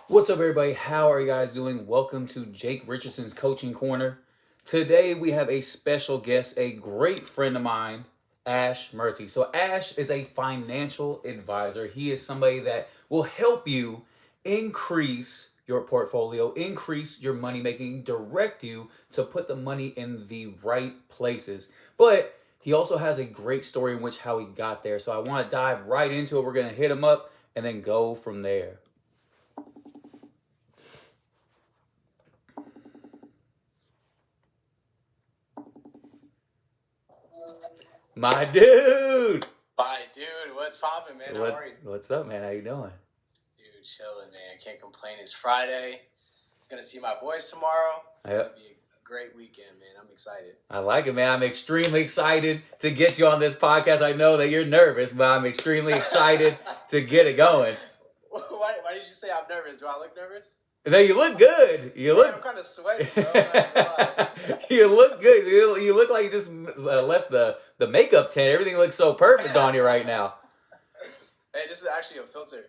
What's up, everybody? How are you guys doing? Welcome to Jake Richardson's Coaching Corner. Today, we have a special guest, a great friend of mine, Ash Murti. So, Ash is a financial advisor. He is somebody that will help you increase your portfolio, increase your money making, direct you to put the money in the right places. But he also has a great story in which how he got there. So, I want to dive right into it. We're going to hit him up and then go from there. My dude. What's poppin', man? How are you? What's up, man? How you doing? Dude, chilling, man. Can't complain. It's Friday. Gonna see my boys tomorrow. It's gonna be a great weekend, man. I'm excited. I like it, man. I'm extremely excited to get you on this podcast. I know that you're nervous, but I'm extremely excited to get it going. Why did you say I'm nervous? Do I look nervous? No, you look good. I'm kind of sweaty, bro. You look good. You look like you just left the makeup tent. Everything looks so perfect on you right now. Hey, this is actually a filter.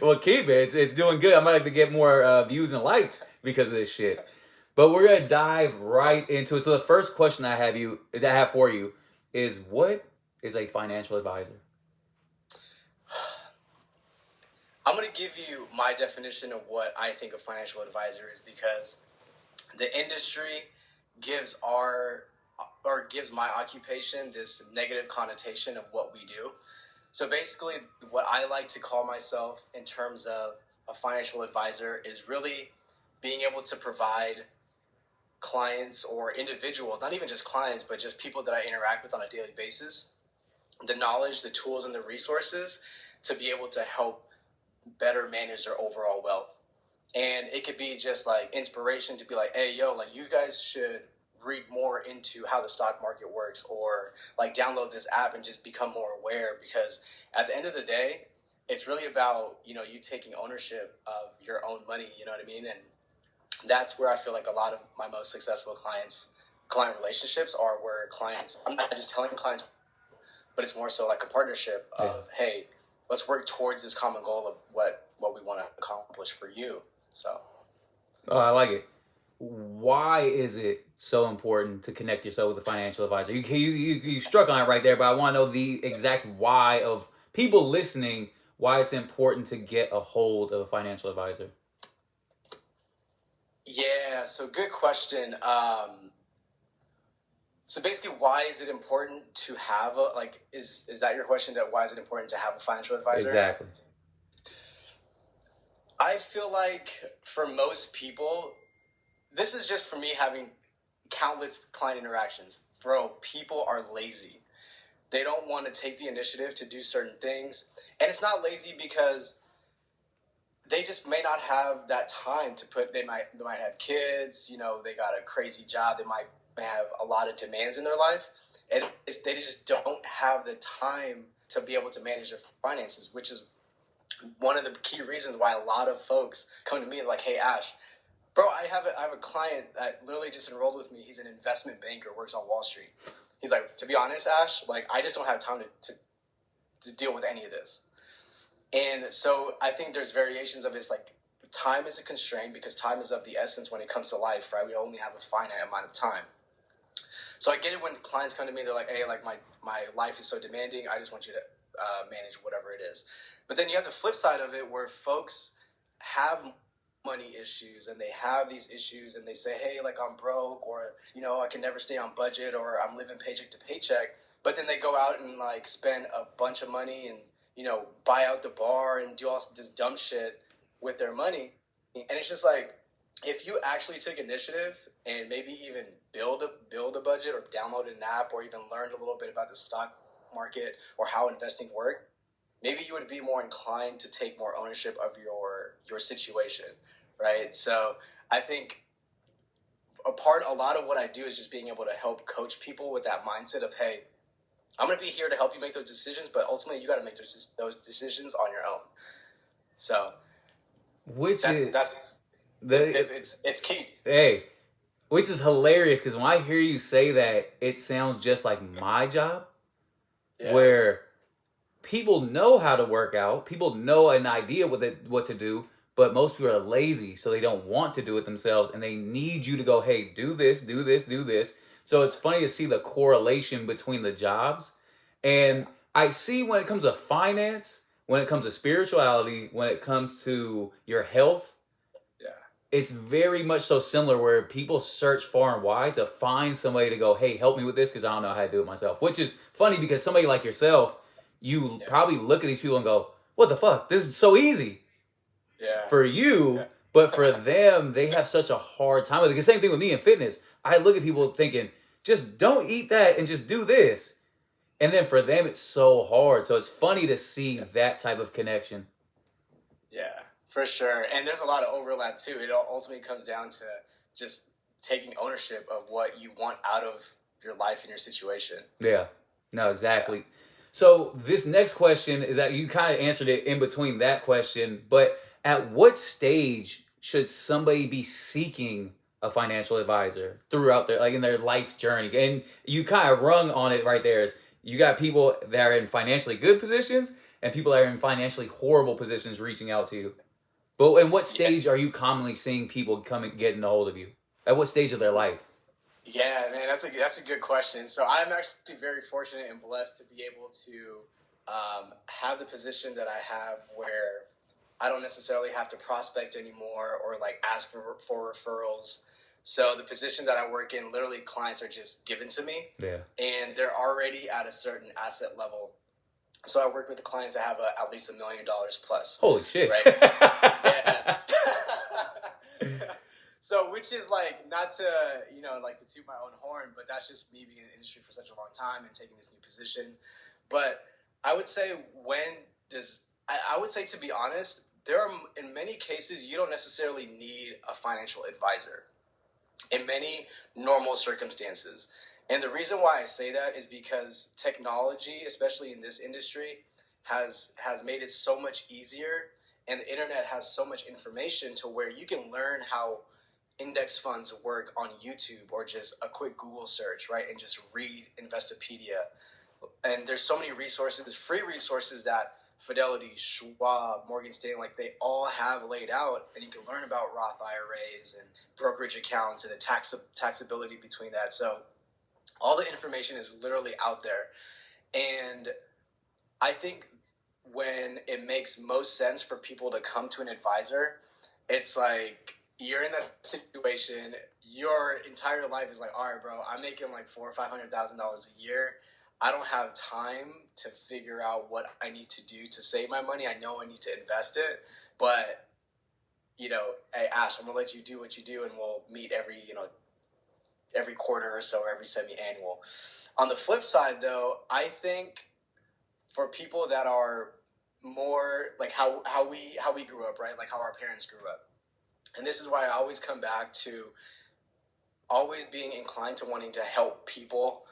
Well, keep it. It's doing good. I might have to get more views and likes because of this shit. But we're gonna dive right into it. So the first question I have for you is, what is a financial advisor? I'm going to give you my definition of what I think a financial advisor is, because the industry gives my occupation this negative connotation of what we do. So basically, what I like to call myself in terms of a financial advisor is really being able to provide clients or individuals, not even just clients, but just people that I interact with on a daily basis, the knowledge, the tools, and the resources to be able to help better manage their overall wealth. And it could be just like inspiration to be like, hey, yo, like you guys should read more into how the stock market works, or like download this app and just become more aware, because at the end of the day, it's really about, you taking ownership of your own money, you know what I mean? And that's where I feel like a lot of my most successful client relationships are, where clients, I'm not just telling clients, but it's more so like a partnership of, hey, let's work towards this common goal of what we want to accomplish for you. So. Oh, I like it. Why is it so important to connect yourself with a financial advisor? You struck on it right there, but I want to know the exact why of people listening, why it's important to get a hold of a financial advisor. Yeah, so good question. So basically, why is it important to have is that your question, that why is it important to have a financial advisor? Exactly. I feel like for most people, this is just for me having countless client interactions. Bro, people are lazy. They don't want to take the initiative to do certain things. And it's not lazy because they just may not have that time to put, they might have kids, they got a crazy job, they might have a lot of demands in their life, and they just don't have the time to be able to manage their finances, which is one of the key reasons why a lot of folks come to me like, hey, Ash, bro, I have a client that literally just enrolled with me. He's an investment banker, works on Wall Street. He's like, to be honest, Ash, like, I just don't have time to deal with any of this. And so I think there's variations of it's like, time is a constraint, because time is of the essence when it comes to life, right? We only have a finite amount of time. So I get it when clients come to me, they're like, hey, like my life is so demanding, I just want you to manage whatever it is. But then you have the flip side of it, where folks have money issues, and they have these issues, and they say, hey, like, I'm broke, or, I can never stay on budget, or I'm living paycheck to paycheck. But then they go out and like spend a bunch of money and, buy out the bar and do all this dumb shit with their money. And it's just like, if you actually took initiative and maybe even build a budget, or download an app, or even learned a little bit about the stock market or how investing works, maybe you would be more inclined to take more ownership of your situation, right? So I think a lot of what I do is just being able to help coach people with that mindset of, hey, I'm going to be here to help you make those decisions, but ultimately you got to make those decisions on your own. So it's key. Hey, which is hilarious, because when I hear you say that, it sounds just like my job, where people know how to work out. People know an idea what to do, but most people are lazy, so they don't want to do it themselves, and they need you to go, hey, do this, do this, do this. So it's funny to see the correlation between the jobs. And I see when it comes to finance, when it comes to spirituality, when it comes to your health, Yeah. it's very much so similar where people search far and wide to find somebody to go, hey, help me with this because I don't know how to do it myself. Which is funny because somebody like yourself, you Yeah. probably look at these people and go, what the fuck? This is so easy Yeah. for you. Yeah. But for them, they have such a hard time with it. The same thing with me in fitness. I look at people thinking, just don't eat that and just do this. And then for them, it's so hard. So it's funny to see that type of connection. Yeah, for sure. And there's a lot of overlap too. It ultimately comes down to just taking ownership of what you want out of your life and your situation. Yeah, no, exactly. Yeah. So this next question is that you kind of answered it in between that question, but at what stage should somebody be seeking a financial advisor throughout their, like in their life journey? And you kind of rung on it right there. Is you got people that are in financially good positions and people that are in financially horrible positions reaching out to you. But in what stage are you commonly seeing people coming getting a hold of you? At what stage of their life? Yeah, man, that's a good question. So I'm actually very fortunate and blessed to be able to have the position that I have where I don't necessarily have to prospect anymore or like ask for referrals. So the position that I work in, literally clients are just given to me. Yeah. And they're already at a certain asset level. So I work with the clients that have at least $1 million plus. Holy shit. Right? Yeah. So, which is like, not to, like to toot my own horn, but that's just me being in the industry for such a long time and taking this new position. But I would say I would say, to be honest, there are, in many cases, you don't necessarily need a financial advisor in many normal circumstances. And the reason why I say that is because technology, especially in this industry, has made it so much easier, and the internet has so much information to where you can learn how index funds work on YouTube or just a quick Google search, right? And just read Investopedia. And there's so many resources, free resources that Fidelity, Schwab, Morgan Stanley, like they all have laid out, and you can learn about Roth IRAs and brokerage accounts and the taxability between that. So all the information is literally out there. And I think when it makes most sense for people to come to an advisor, it's like you're in that situation, your entire life is like, all right, bro, I'm making like $400,000 or $500,000 a year. I don't have time to figure out what I need to do to save my money. I know I need to invest it, but hey, Ash, I'm gonna let you do what you do, and we'll meet every quarter or so, or every semi-annual. On the flip side, though, I think for people that are more like how we grew up, right? Like how our parents grew up. And this is why I always come back to always being inclined to wanting to help people,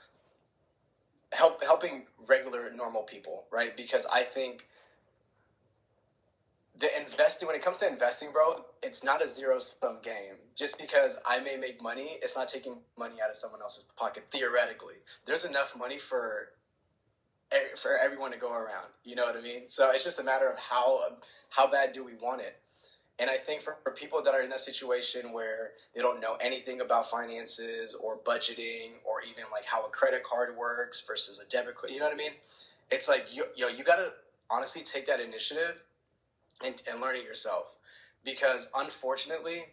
helping regular, normal people, right? Because I think when it comes to investing, bro, it's not a zero-sum game. Just because I may make money, it's not taking money out of someone else's pocket, theoretically. There's enough money for everyone to go around. You know what I mean? So it's just a matter of how bad do we want it. And I think for people that are in that situation where they don't know anything about finances or budgeting or even like how a credit card works versus a debit card, you know what I mean? It's like, you got to honestly take that initiative and learn it yourself. Because unfortunately,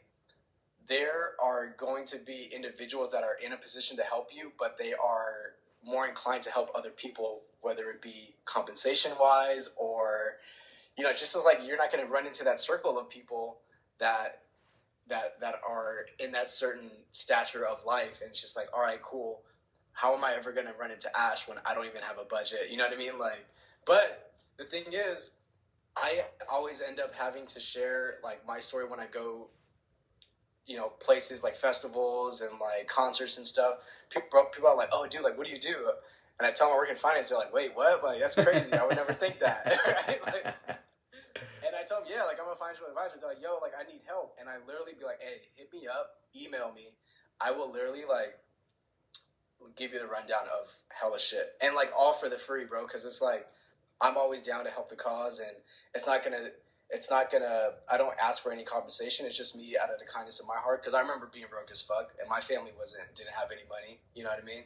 there are going to be individuals that are in a position to help you, but they are more inclined to help other people, whether it be compensation-wise or just as like you're not going to run into that circle of people that are in that certain stature of life, and it's just like, all right, cool. How am I ever going to run into Ash when I don't even have a budget? You know what I mean? Like, but the thing is, I always end up having to share like my story when I go, places like festivals and like concerts and stuff. People are like, oh, dude, like, what do you do? And I tell them I work in finance. They're like, wait, what? Like, that's crazy. I would never think that. Right? Like, and I tell them, yeah, like, I'm a financial advisor. They're like, yo, like, I need help. And I literally be like, hey, hit me up, email me. I will literally, like, give you the rundown of hella shit. And, like, all for the free, bro, because it's like, I'm always down to help the cause, and it's not gonna. I don't ask for any compensation. It's just me out of the kindness of my heart. Because I remember being broke as fuck, and my family didn't have any money. You know what I mean?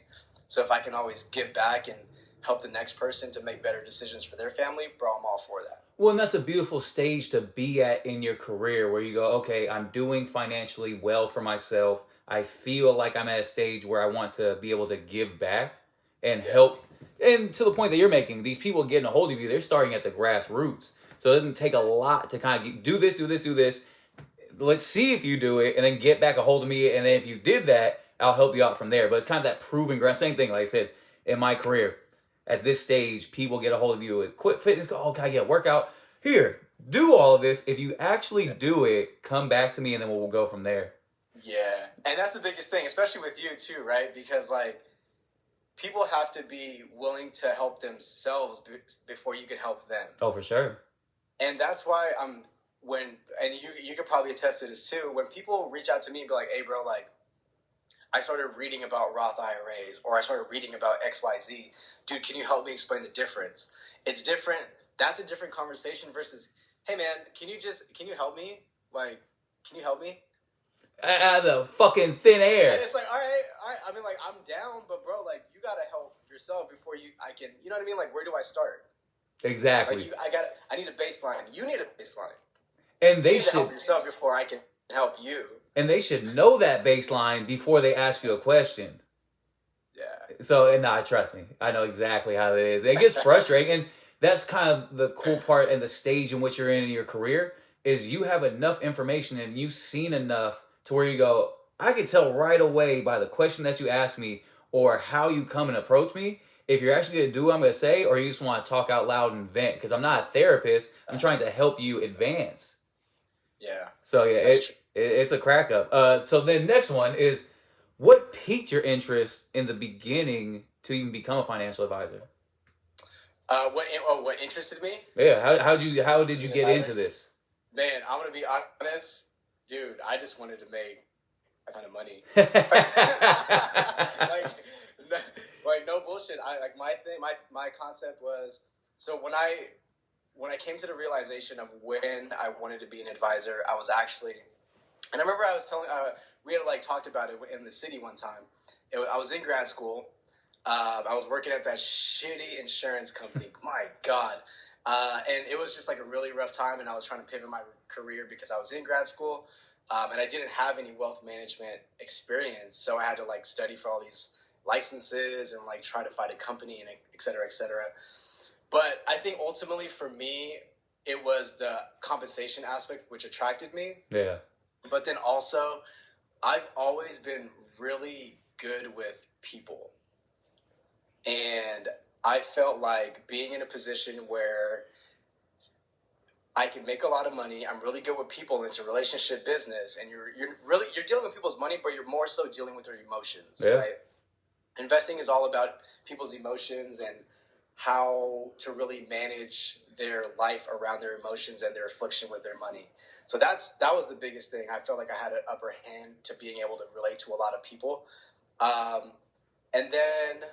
So if I can always give back and help the next person to make better decisions for their family, bro, I'm all for that. Well, and that's a beautiful stage to be at in your career where you go, okay, I'm doing financially well for myself. I feel like I'm at a stage where I want to be able to give back and help. And to the point that you're making, these people getting a hold of you, they're starting at the grassroots. So it doesn't take a lot to kind of do this, do this, do this. Let's see if you do it, and then get back a hold of me. And then if you did that, I'll help you out from there. But it's kind of that proving ground. Same thing, like I said, in my career. At this stage, people get a hold of you with Quit Fitness, go, okay, yeah, workout. Here, do all of this. If you actually do it, come back to me, and then we'll go from there. Yeah, and that's the biggest thing, especially with you too, right? Because like, people have to be willing to help themselves before you can help them. Oh, for sure. And that's why and you could probably attest to this too, when people reach out to me and be like, hey bro, like, I started reading about Roth IRAs, or I started reading about XYZ. Dude, can you help me explain the difference? It's different. That's a different conversation versus, hey man, can you help me? Like, can you help me? Out of the fucking thin air. And it's like, all right. I mean, like, I'm down, but bro, like, you gotta help yourself before I can, you know what I mean? Like, where do I start? Exactly. Like, I need a baseline. You need a baseline. And they you need to help yourself before I can help you. And they should know that baseline before they ask you a question. Yeah. So, and nah, trust me, I know exactly how it is. It gets frustrating, and that's kind of the cool part and the stage in which you're in your career is you have enough information and you've seen enough to where you go, I can tell right away by the question that you ask me or how you come and approach me if you're actually going to do what I'm going to say, or you just want to talk out loud and vent. Because I'm not a therapist. I'm trying to help you advance. Yeah. So yeah, it's a crack up. So then next one is, what piqued your interest in the beginning to even become a financial advisor? What interested me? Yeah. How did you get into this? Man, I'm gonna be honest, dude. I just wanted to make a ton of money. like no bullshit. My concept was, so when I came to the realization of when I wanted to be an advisor, I was actually, and I remember I was telling, we had like talked about it in the city one time. I was in grad school. I was working at that shitty insurance company. My God. And it was just like a really rough time, and I was trying to pivot my career because I was in grad school, and I didn't have any wealth management experience. So I had to like study for all these licenses and like try to find a company and et cetera, et cetera. But I think ultimately for me, it was the compensation aspect which attracted me. Yeah. But then also, I've always been really good with people. And I felt like being in a position where I can make a lot of money, I'm really good with people, it's a relationship business, and you're dealing with people's money, but you're more so dealing with their emotions, right? Investing is all about people's emotions and how to really manage their life around their emotions and their affliction with their money. So that was the biggest thing. I felt like I had an upper hand to being able to relate to a lot of people. And then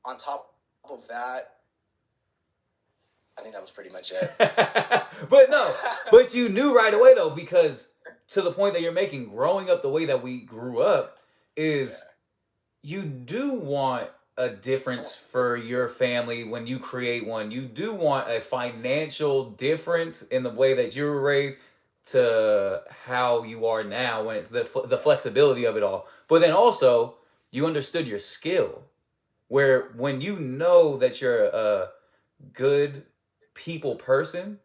on top of that, I think that was pretty much it. but you knew right away though, because to the point that you're making, growing up the way that we grew up is you do want a difference for your family when you create one. You do want a financial difference in the way that you were raised to how you are now, when it's the flexibility of it all. But then also you understood your skill, where when you know that you're a good people person,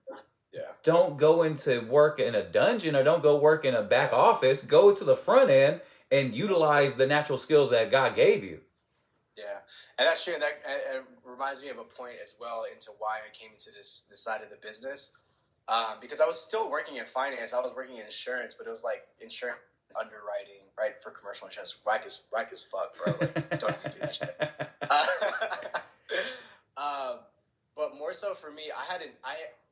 don't go into work in a dungeon or don't go work in a back office. Go to the front end and utilize the natural skills that God gave you. Yeah, and that's true. And that reminds me of a point as well into why I came into this side of the business. Because I was still working in finance. I was working in insurance, but it was like insurance underwriting, right, for commercial insurance. Whack as fuck, bro. Like, don't even do that shit. But more so for me, I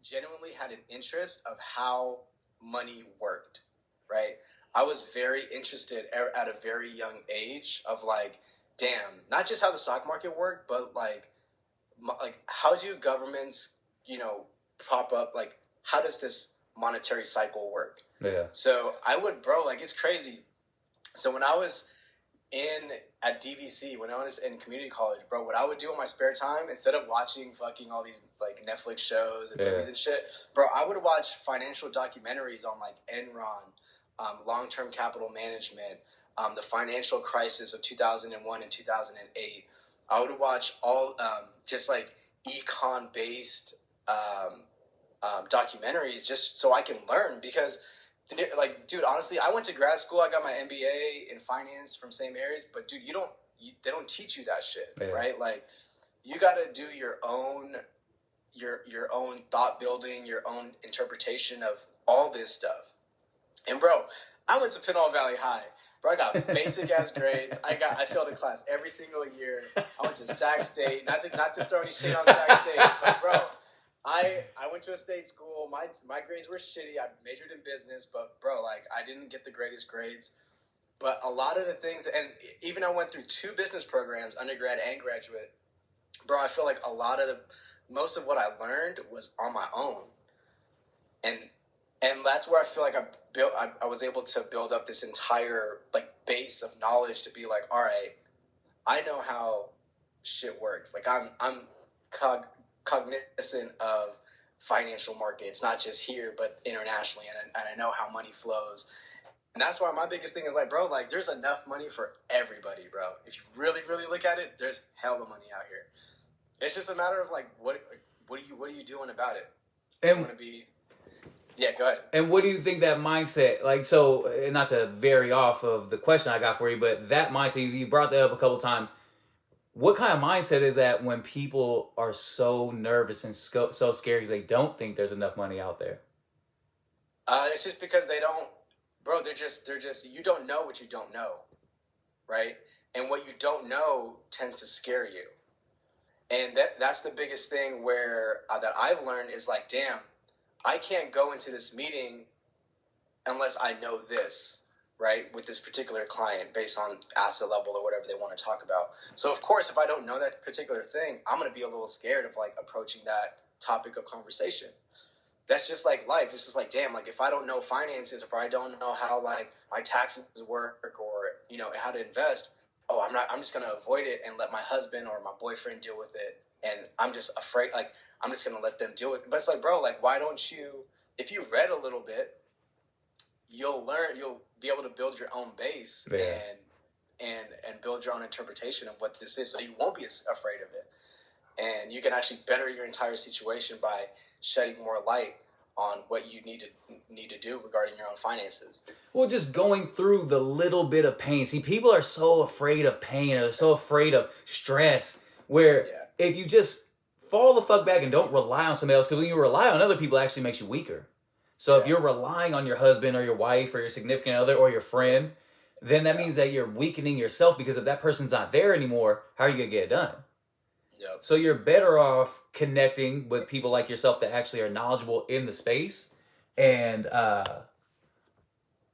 genuinely had an interest of how money worked, right? I was very interested at a very young age of like, damn, not just how the stock market worked, but like like, how do governments, prop up, like, how does this monetary cycle work? Yeah. So I would, bro, like, it's crazy. So when I was at DVC, when I was in community college, bro, what I would do in my spare time, instead of watching fucking all these like Netflix shows and movies and shit, bro, I would watch financial documentaries on like Enron, long-term capital management, the financial crisis of 2001 and 2008. I would watch all just like econ-based documentaries just so I can learn, because like, dude, honestly, I went to grad school. I got my MBA in finance from same areas, but dude, they don't teach you that shit, right? Like, you got to do your own thought building, your own interpretation of all this stuff. And bro, I went to Pinole Valley High. Bro, I got basic ass grades. I failed a class every single year. I went to Sac State. Not to throw any shade on Sac State, but bro, I went to a state school. My grades were shitty. I majored in business, but bro, like, I didn't get the greatest grades. But a lot of the things, and even I went through 2 business programs, undergrad and graduate. Bro, I feel like most of what I learned was on my own, and that's where I feel like I was able to build up this entire like base of knowledge to be like, all right, I know how shit works. Like, I'm cognizant of financial markets, not just here but internationally, and I know how money flows. And that's why my biggest thing is like, bro, like, there's enough money for everybody, bro. If you really, really look at it, there's hella money out here. It's just a matter of like, what are you doing about it? And want to be. Yeah, go ahead. And what do you think that mindset, like, so, not to vary off of the question I got for you, but that mindset, you brought that up a couple times. What kind of mindset is that when people are so nervous and so scared because they don't think there's enough money out there? It's just because they don't, bro, they're just, you don't know what you don't know, right? And what you don't know tends to scare you. And that's the biggest thing where, that I've learned is like, damn, I can't go into this meeting unless I know this, right, with this particular client based on asset level or whatever they want to talk about. So, of course, if I don't know that particular thing, I'm going to be a little scared of, like, approaching that topic of conversation. That's just like life. It's just like, damn, like, if I don't know finances, if I don't know how, like, my taxes work, or, how to invest, I'm just going to avoid it and let my husband or my boyfriend deal with it. And I'm just afraid, like, I'm just going to let them deal with it. But it's like, bro, like, why don't you, if you read a little bit, you'll be able to build your own base and build your own interpretation of what this is, so you won't be afraid of it. And you can actually better your entire situation by shedding more light on what you need to do regarding your own finances. Well, just going through the little bit of pain. See, people are so afraid of pain, or they're so afraid of stress, where if you just fall the fuck back and don't rely on somebody else, because when you rely on other people, it actually makes you weaker. So if you're relying on your husband or your wife or your significant other or your friend, then that means that you're weakening yourself, because if that person's not there anymore, how are you going to get it done? Yep. So you're better off connecting with people like yourself that actually are knowledgeable in the space, and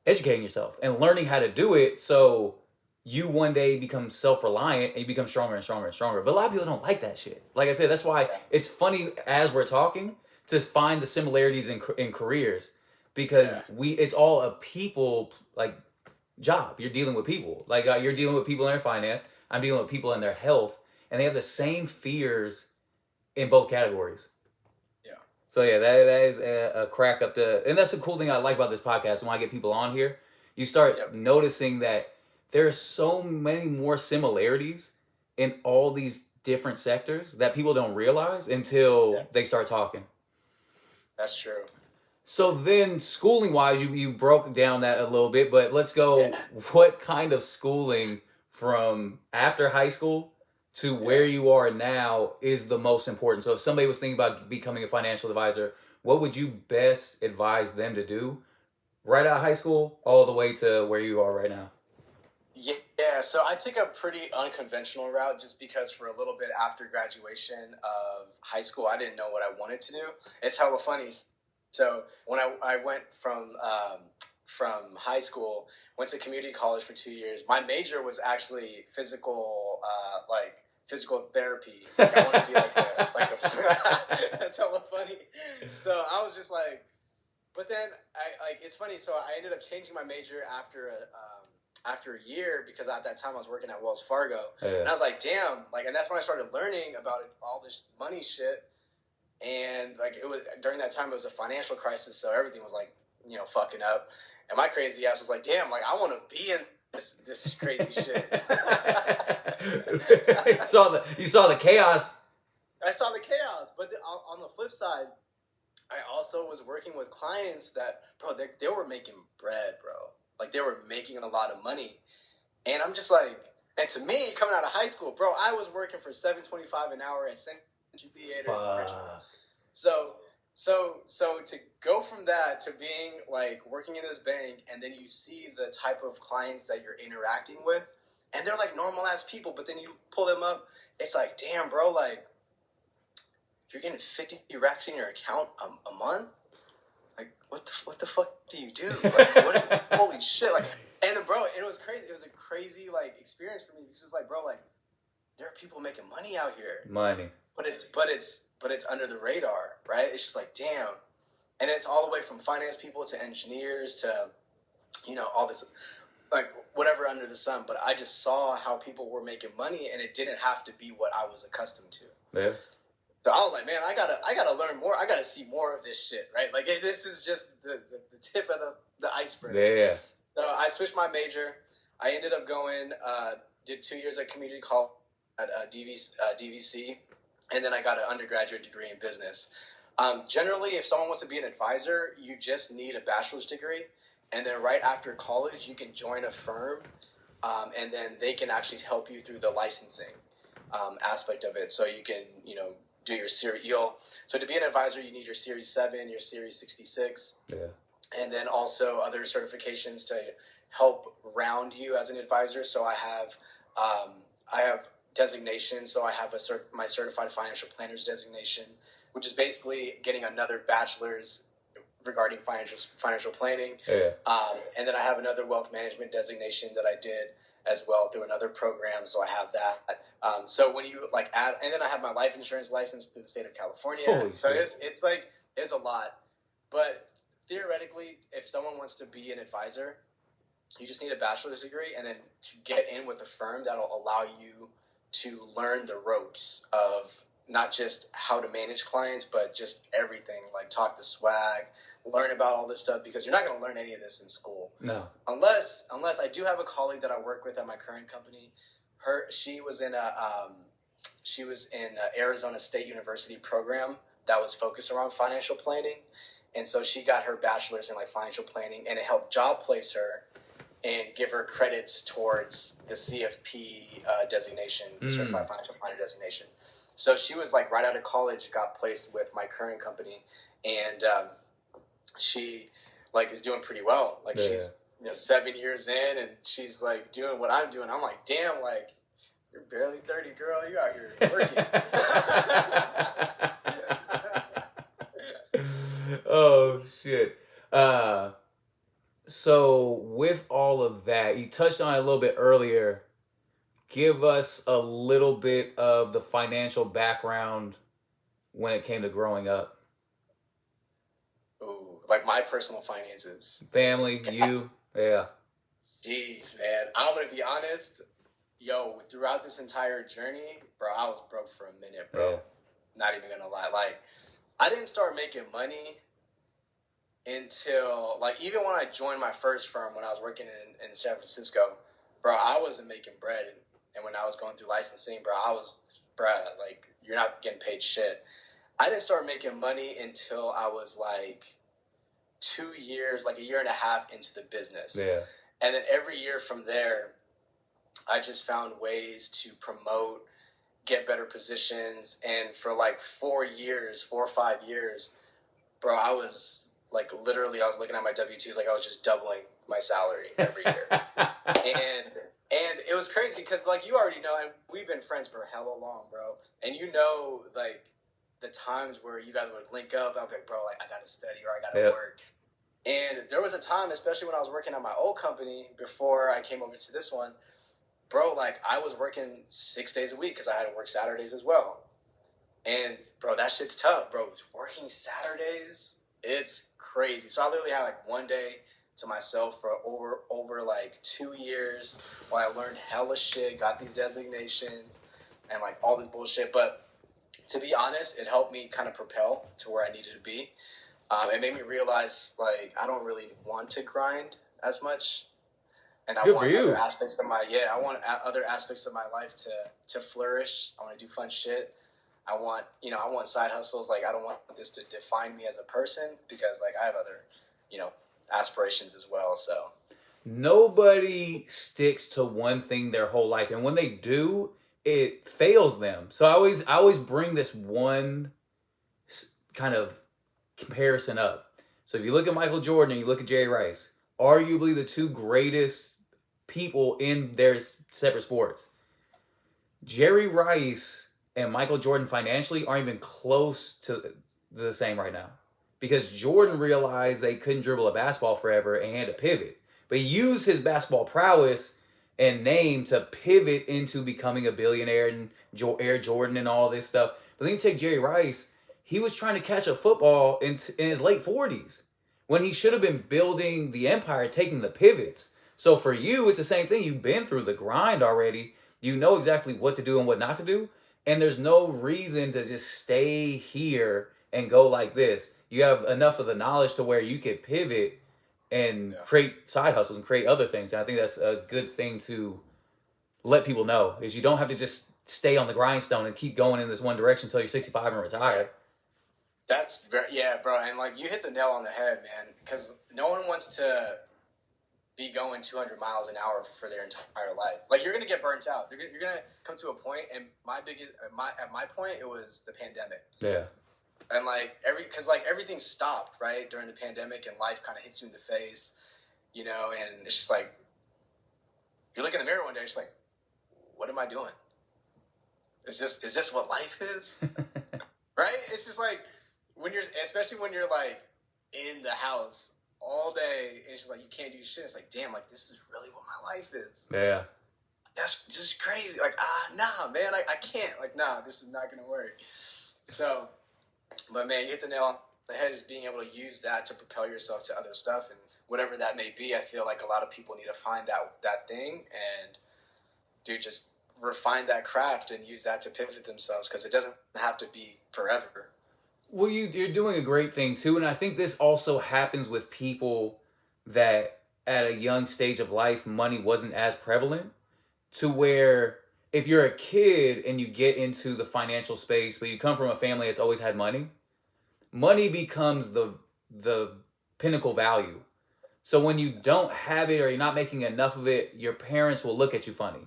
educating yourself and learning how to do it, so you one day become self-reliant and you become stronger and stronger and stronger. But a lot of people don't like that shit. Like I said, that's why it's funny as we're talking to find the similarities in careers, because it's all a people like job. You're dealing with people. Like you're dealing with people in their finance. I'm dealing with people in their health, and they have the same fears in both categories. Yeah. So that is a crack up and that's the cool thing I like about this podcast. When I get people on here, you start noticing that there are so many more similarities in all these different sectors that people don't realize until they start talking. That's true. So then, schooling-wise, you broke down that a little bit, but let's go. Yeah. What kind of schooling from after high school to where you are now is the most important? So if somebody was thinking about becoming a financial advisor, what would you best advise them to do right out of high school all the way to where you are right now? Yeah, so I took a pretty unconventional route, just because for a little bit after graduation of high school, I didn't know what I wanted to do. It's hella funny. So when I went from high school, went to community college for 2 years, my major was actually physical physical therapy. Like, I want to be like a that's hella funny. So I was just like, but then it's funny. So I ended up changing my major after a year, because at that time I was working at Wells Fargo, and I was like, damn, like, and that's when I started learning about all this money shit. And like, it was during that time, it was a financial crisis, so everything was like, fucking up. And my crazy ass was like, damn, like, I want to be in this crazy shit. You saw the chaos. I saw the chaos, but on the flip side, I also was working with clients that, bro, they were making bread, bro. Like, they were making a lot of money. And I'm just like, and to me, coming out of high school, bro, I was working for $7.25 an hour at Century Theaters in Richmond. So to go from that to being like working in this bank, and then you see the type of clients that you're interacting with, and they're like normal ass people, but then you pull them up, it's like, damn, bro, like, you're getting 50 racks in your account a month? Like, what the fuck do you do? Like, holy shit. Like, and bro, it was crazy. It was a crazy, like, experience for me, because it's like, bro, like, there are people making money out here. Money. But it's under the radar, right? It's just like, damn. And it's all the way from finance people to engineers to, all this, like, whatever under the sun. But I just saw how people were making money, and it didn't have to be what I was accustomed to. Yeah. So I was like, man, I gotta learn more. I gotta see more of this shit, right? Like, this is just the tip of the iceberg. Yeah. So I switched my major. I ended up going, did 2 years at community college at DVC, and then I got an undergraduate degree in business. Generally, if someone wants to be an advisor, you just need a bachelor's degree, and then right after college, you can join a firm, and then they can actually help you through the licensing aspect of it. So you can, do your series. So to be an advisor, you need your Series 7, your Series 66, and then also other certifications to help round you as an advisor. So I have designation. So I have my certified financial planners designation, which is basically getting another bachelor's regarding financial planning. And then I have another wealth management designation that I did as well through another program. So I have that. So when you like add, and then I have my life insurance license through the state of California. So it's a lot. But theoretically, if someone wants to be an advisor, you just need a bachelor's degree, and then to get in with a firm that'll allow you to learn the ropes of not just how to manage clients, but just everything, like talk the swag, learn about all this stuff, because you're not going to learn any of this in school. No. Unless I do have a colleague that I work with at my current company. She was in Arizona State University program that was focused around financial planning. And so she got her bachelor's in like financial planning, and it helped job place her and give her credits towards the CFP designation, the Certified Financial Planner designation. So she was like right out of college, got placed with my current company, and she like is doing pretty well. Like she's 7 years in, and she's like doing what I'm doing. I'm like, damn, like you're barely 30, girl. You out here working. Oh shit. So with all of that, you touched on it a little bit earlier. Give us a little bit of the financial background when it came to growing up. Ooh, like my personal finances. Family, you, yeah. Jeez, man. I'm going to be honest. Yo, throughout this entire journey, bro, I was broke for a minute, bro. Yeah. Not even going to lie. Like, I didn't start making money until, like, even when I joined my first firm when I was working in San Francisco, bro, I wasn't making bread. And when I was going through licensing, bro, like, you're not getting paid shit. I didn't start making money until I was like 2 years, like a year and a half into the business. Yeah. And then every year from there, I just found ways to promote, get better positions. And for like 4 or 5 years, bro, I was like, literally, I was looking at my W-2s like I was just doubling my salary every year. And it was crazy because, like, you already know, and we've been friends for hella long, bro. And you know, like, the times where you guys would link up, I'd be like, bro, like, I got to study or I got to work. And there was a time, especially when I was working at my old company before I came over to this one, bro, like I was working 6 days a week because I had to work Saturdays as well. And bro, that shit's tough, bro. Working Saturdays, it's crazy. So I literally had like one day to myself for over like 2 years while I learned hella shit, got these designations, and like all this bullshit. But to be honest, it helped me kind of propel to where I needed to be. It made me realize like I don't really want to grind as much, and I want other aspects of other aspects of my life to flourish. I want to do fun shit. I want side hustles. Like I don't want this to define me as a person because like I have other, aspirations as well. So nobody sticks to one thing their whole life, and when they do, it fails them. So I always bring this one kind of comparison up. So if you look at Michael Jordan and you look at Jerry Rice, arguably the two greatest people in their separate sports, Jerry Rice and Michael Jordan financially aren't even close to the same right now. Because Jordan realized they couldn't dribble a basketball forever and he had to pivot. But he used his basketball prowess and name to pivot into becoming a billionaire and Air Jordan and all this stuff. But then you take Jerry Rice, he was trying to catch a football in his late 40s when he should have been building the empire, taking the pivots. So for you, it's the same thing. You've been through the grind already. You know exactly what to do and what not to do. And there's no reason to just stay here and go like this. You have enough of the knowledge to where you could pivot and create side hustles and create other things. And I think that's a good thing to let people know, is you don't have to just stay on the grindstone and keep going in this one direction until you're 65 and retire. That's bro. And like you hit the nail on the head, man, because no one wants to be going 200 miles an hour for their entire life. Like you're going to get burnt out. You're going to come to a point, and at my point, it was the pandemic. Yeah. And like everything stopped right during the pandemic, and life kind of hits you in the face, and it's just like you look in the mirror one day, it's like, what am I doing? Is this what life is? Right? It's just like especially when you're like in the house all day, and it's just like you can't do shit. It's like, damn, like this is really what my life is. Yeah. That's just crazy. Like, nah, man, I can't. Like, nah, this is not gonna work. So. But man, you hit the nail on the head, is being able to use that to propel yourself to other stuff, and whatever that may be. I feel like a lot of people need to find that thing and just refine that craft and use that to pivot themselves, because it doesn't have to be forever. Well, you're doing a great thing too, and I think this also happens with people that at a young stage of life, money wasn't as prevalent, to where if you're a kid and you get into the financial space, but you come from a family that's always had money, money becomes the pinnacle value. So when you don't have it or you're not making enough of it, your parents will look at you funny.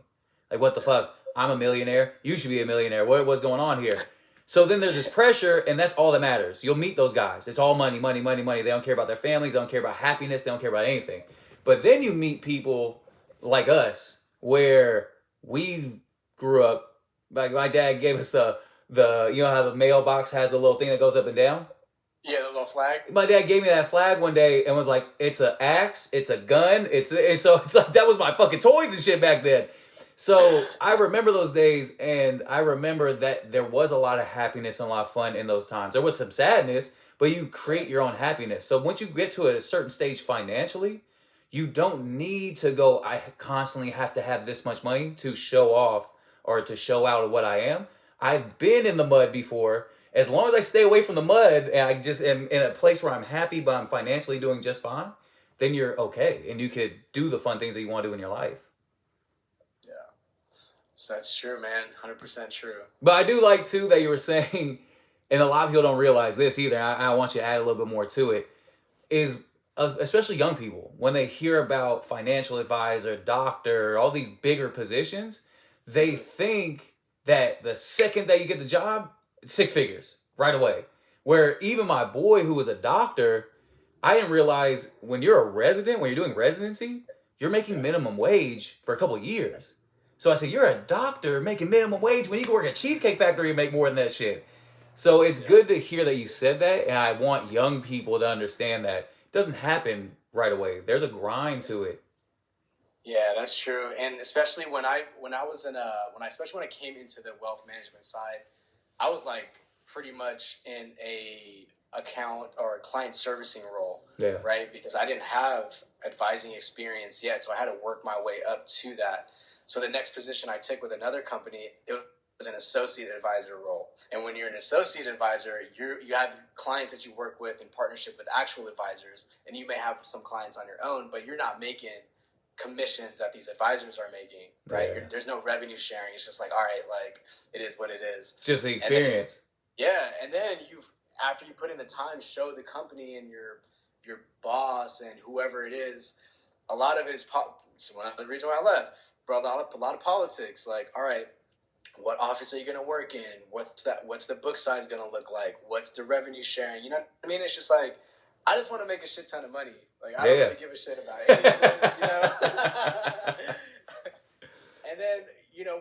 Like, what the fuck? I'm a millionaire. You should be a millionaire. What's going on here? So then there's this pressure, and that's all that matters. You'll meet those guys. It's all money, money, money, money. They don't care about their families. They don't care about happiness. They don't care about anything. But then you meet people like us, where we grew up, like my dad gave us the how the mailbox has the little thing that goes up and down? Yeah, the little flag. My dad gave me that flag one day and was like, it's an axe, it's a gun, and so it's like, that was my fucking toys and shit back then. So I remember those days, and I remember that there was a lot of happiness and a lot of fun in those times. There was some sadness, but you create your own happiness. So once you get to a certain stage financially, you don't need to go, I constantly have to have this much money to show off or to show out what I am. I've been in the mud before. As long as I stay away from the mud and I just am in a place where I'm happy but I'm financially doing just fine, then you're okay. And you could do the fun things that you want to do in your life. Yeah. So that's true, man. 100% true. But I do like, too, that you were saying, and a lot of people don't realize this either, I want you to add a little bit more to it, is especially young people, when they hear about financial advisor, doctor, all these bigger positions, they think that the second that you get the job, it's 6 figures right away. Where even my boy, who was a doctor, I didn't realize when you're a resident, when you're doing residency, you're making minimum wage for a couple of years. So I said, you're a doctor making minimum wage when you can work at Cheesecake Factory and make more than that shit. So it's good to hear that you said that, and I want young people to understand that it doesn't happen right away. There's a grind to it. Yeah, that's true. And especially when I was in especially when I came into the wealth management side, I was like pretty much in a account or a client servicing role, Yeah. right? Because I didn't have advising experience yet, so I had to work my way up to that. So the next position I took with another company, it was an associate advisor role. And when you're an associate advisor, you have clients that you work with in partnership with actual advisors, and you may have some clients on your own, but you're not making commissions that these advisors are making, right? Yeah. There's no revenue sharing. It's just like, all right, like it is what it is. Just the experience. And then after you put in the time, show the company and your boss and whoever it is. A lot of it is so one of the reason why I left, bro. A lot of politics. Like, all right, what office are you gonna work in? What's the book size gonna look like? What's the revenue sharing? You know what I mean? It's just like, I just want to make a shit ton of money. Like, I don't really give a shit about any of this, you know? And then,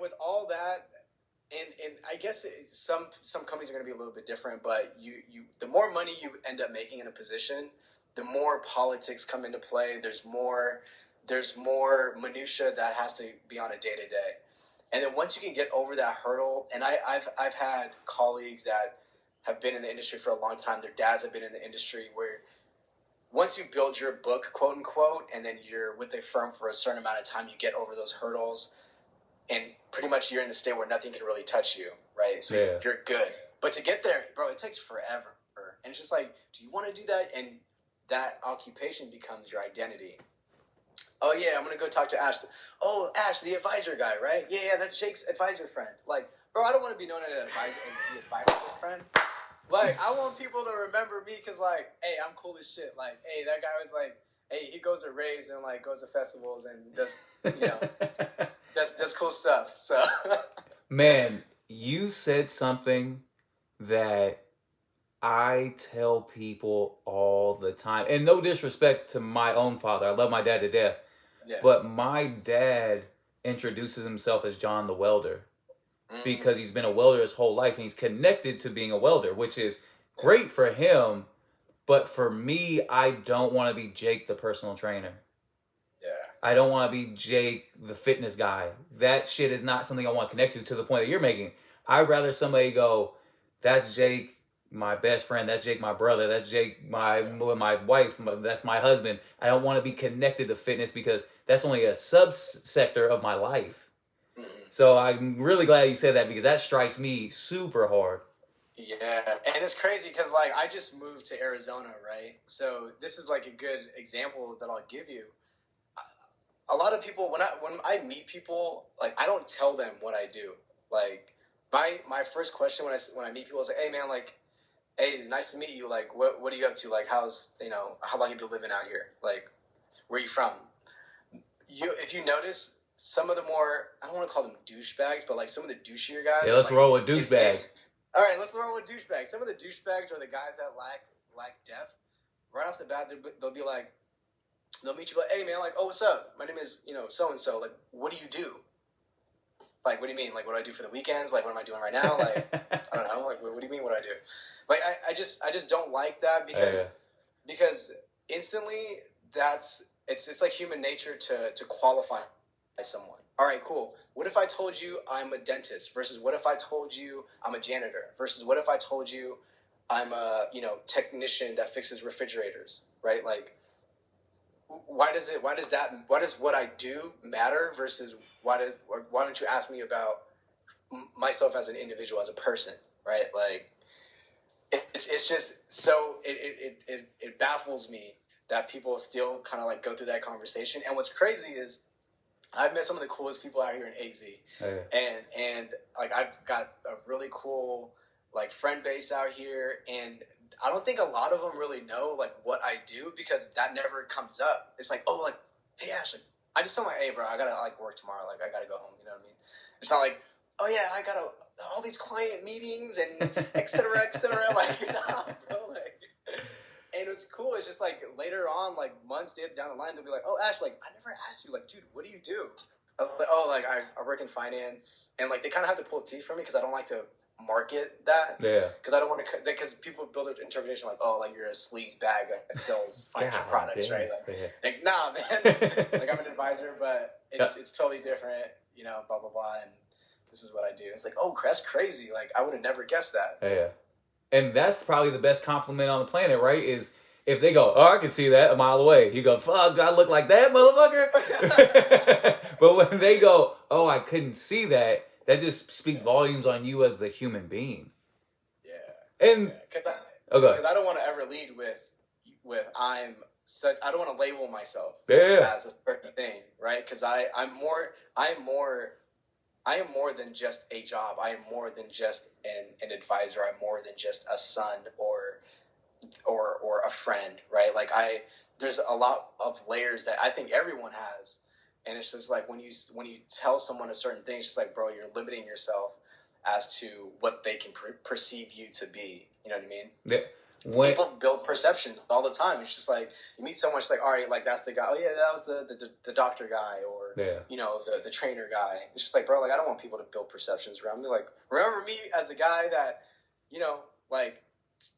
with all that, and I guess some companies are going to be a little bit different, but the more money you end up making in a position, the more politics come into play. There's more minutia that has to be on a day-to-day. And then once you can get over that hurdle, and I've had colleagues that have been in the industry for a long time, their dads have been in the industry, where once you build your book, quote unquote, and then you're with a firm for a certain amount of time, you get over those hurdles, and pretty much you're in the state where nothing can really touch you, right? So you're good. But to get there, bro, it takes forever. And it's just like, do you want to do that? And that occupation becomes your identity. Oh, yeah, I'm going to go talk to Ash. Oh, Ash, the advisor guy, right? Yeah, that's Jake's advisor friend. Like, bro, I don't want to be known as the advisor friend. Like, I want people to remember me because, like, hey, I'm cool as shit. Like, hey, that guy was like, hey, he goes to raves and, like, goes to festivals and does, does cool stuff. So, man, you said something that I tell people all the time, and no disrespect to my own father. I love my dad to death. yeah. But my dad introduces himself as John the Welder because he's been a welder his whole life and he's connected to being a welder, which is great for him. But for me, I don't want to be Jake the personal trainer. Yeah. I don't want to be Jake the fitness guy. That shit is not something I want to connect to the point that you're making. I'd rather somebody go, that's Jake, my best friend. That's Jake, my brother. That's Jake, my wife. That's my husband. I don't want to be connected to fitness because that's only a subsector of my life. Mm-hmm. So I'm really glad you said that because that strikes me super hard. Yeah, and it's crazy because, like, I just moved to Arizona, right? So this is, like, a good example that I'll give you. A lot of people, when I meet people, like, I don't tell them what I do. Like, my first question when I meet people is like, hey, man, like, hey, it's nice to meet you. Like, what are you up to? Like, how long have you been living out here? Like, where are you from? If you notice, some of the more, I don't want to call them douchebags, but, like, some of the douchier guys. Yeah, let's roll with douchebag. All right, let's roll with douchebags. Some of the douchebags are the guys that lack depth. Right off the bat, they'll be like, they'll meet you like, hey, man, like, oh, what's up? My name is, so-and-so. Like, what do you do? Like, what do you mean? Like, what do I do for the weekends? Like, what am I doing right now? Like, I don't know. Like, what do you mean what I do? Like, I just don't like that because instantly it's like human nature to qualify someone. All right, cool. What if I told you I'm a dentist versus what if I told you I'm a janitor versus what if I told you I'm a, technician that fixes refrigerators, right? Like, why does what I do matter versus why don't you ask me about myself as an individual, as a person, right? Like, it's just so it baffles me that people still kind of like go through that conversation. And what's crazy is I've met some of the coolest people out here in AZ, and like I've got a really cool like friend base out here, and I don't think a lot of them really know like what I do because that never comes up. It's like, oh, like, hey Ash, like, I just tell my, hey bro, I gotta like work tomorrow, like I gotta go home. You know what I mean? It's not like, oh yeah, I got all these client meetings and et cetera, et cetera. Like, nah, bro, like. And it's cool. It's just like later on, like months down the line, they'll be like, "Oh, Ash, like I never asked you, like, dude, what do you do?" I was like, "Oh, like I work in finance," and like they kind of have to pull teeth from me because I don't like to market that. Yeah. Because I don't want to, because people build an interpretation like, oh, like you're a sleaze bag that sells financial products, right? Like, nah, man. Like, I'm an advisor, but it's totally different, you know, blah, blah, blah. And this is what I do. It's like, oh, that's crazy. Like, I would have never guessed that. Yeah. And that's probably the best compliment on the planet, right? Is if they go, oh, I can see that a mile away. You go, fuck, do I look like that, motherfucker? But when they go, oh, I couldn't see that, that just speaks volumes on you as the human being. Yeah. And because I don't want to ever lead with I don't want to label myself as a certain thing, right? Because I am more than just a job. I am more than just an advisor. I'm more than just a son or a friend, right? Like there's a lot of layers that I think everyone has, and it's just like when you tell someone a certain thing, it's just like, bro, you're limiting yourself as to what they can perceive you to be. You know what I mean? Yeah. People build perceptions all the time. It's just like you meet someone, it's like, all right, like that's the guy. Oh yeah, that was the doctor guy, or you know, the trainer guy. It's just like, bro, like I don't want people to build perceptions around me. Like, remember me as the guy that, you know, like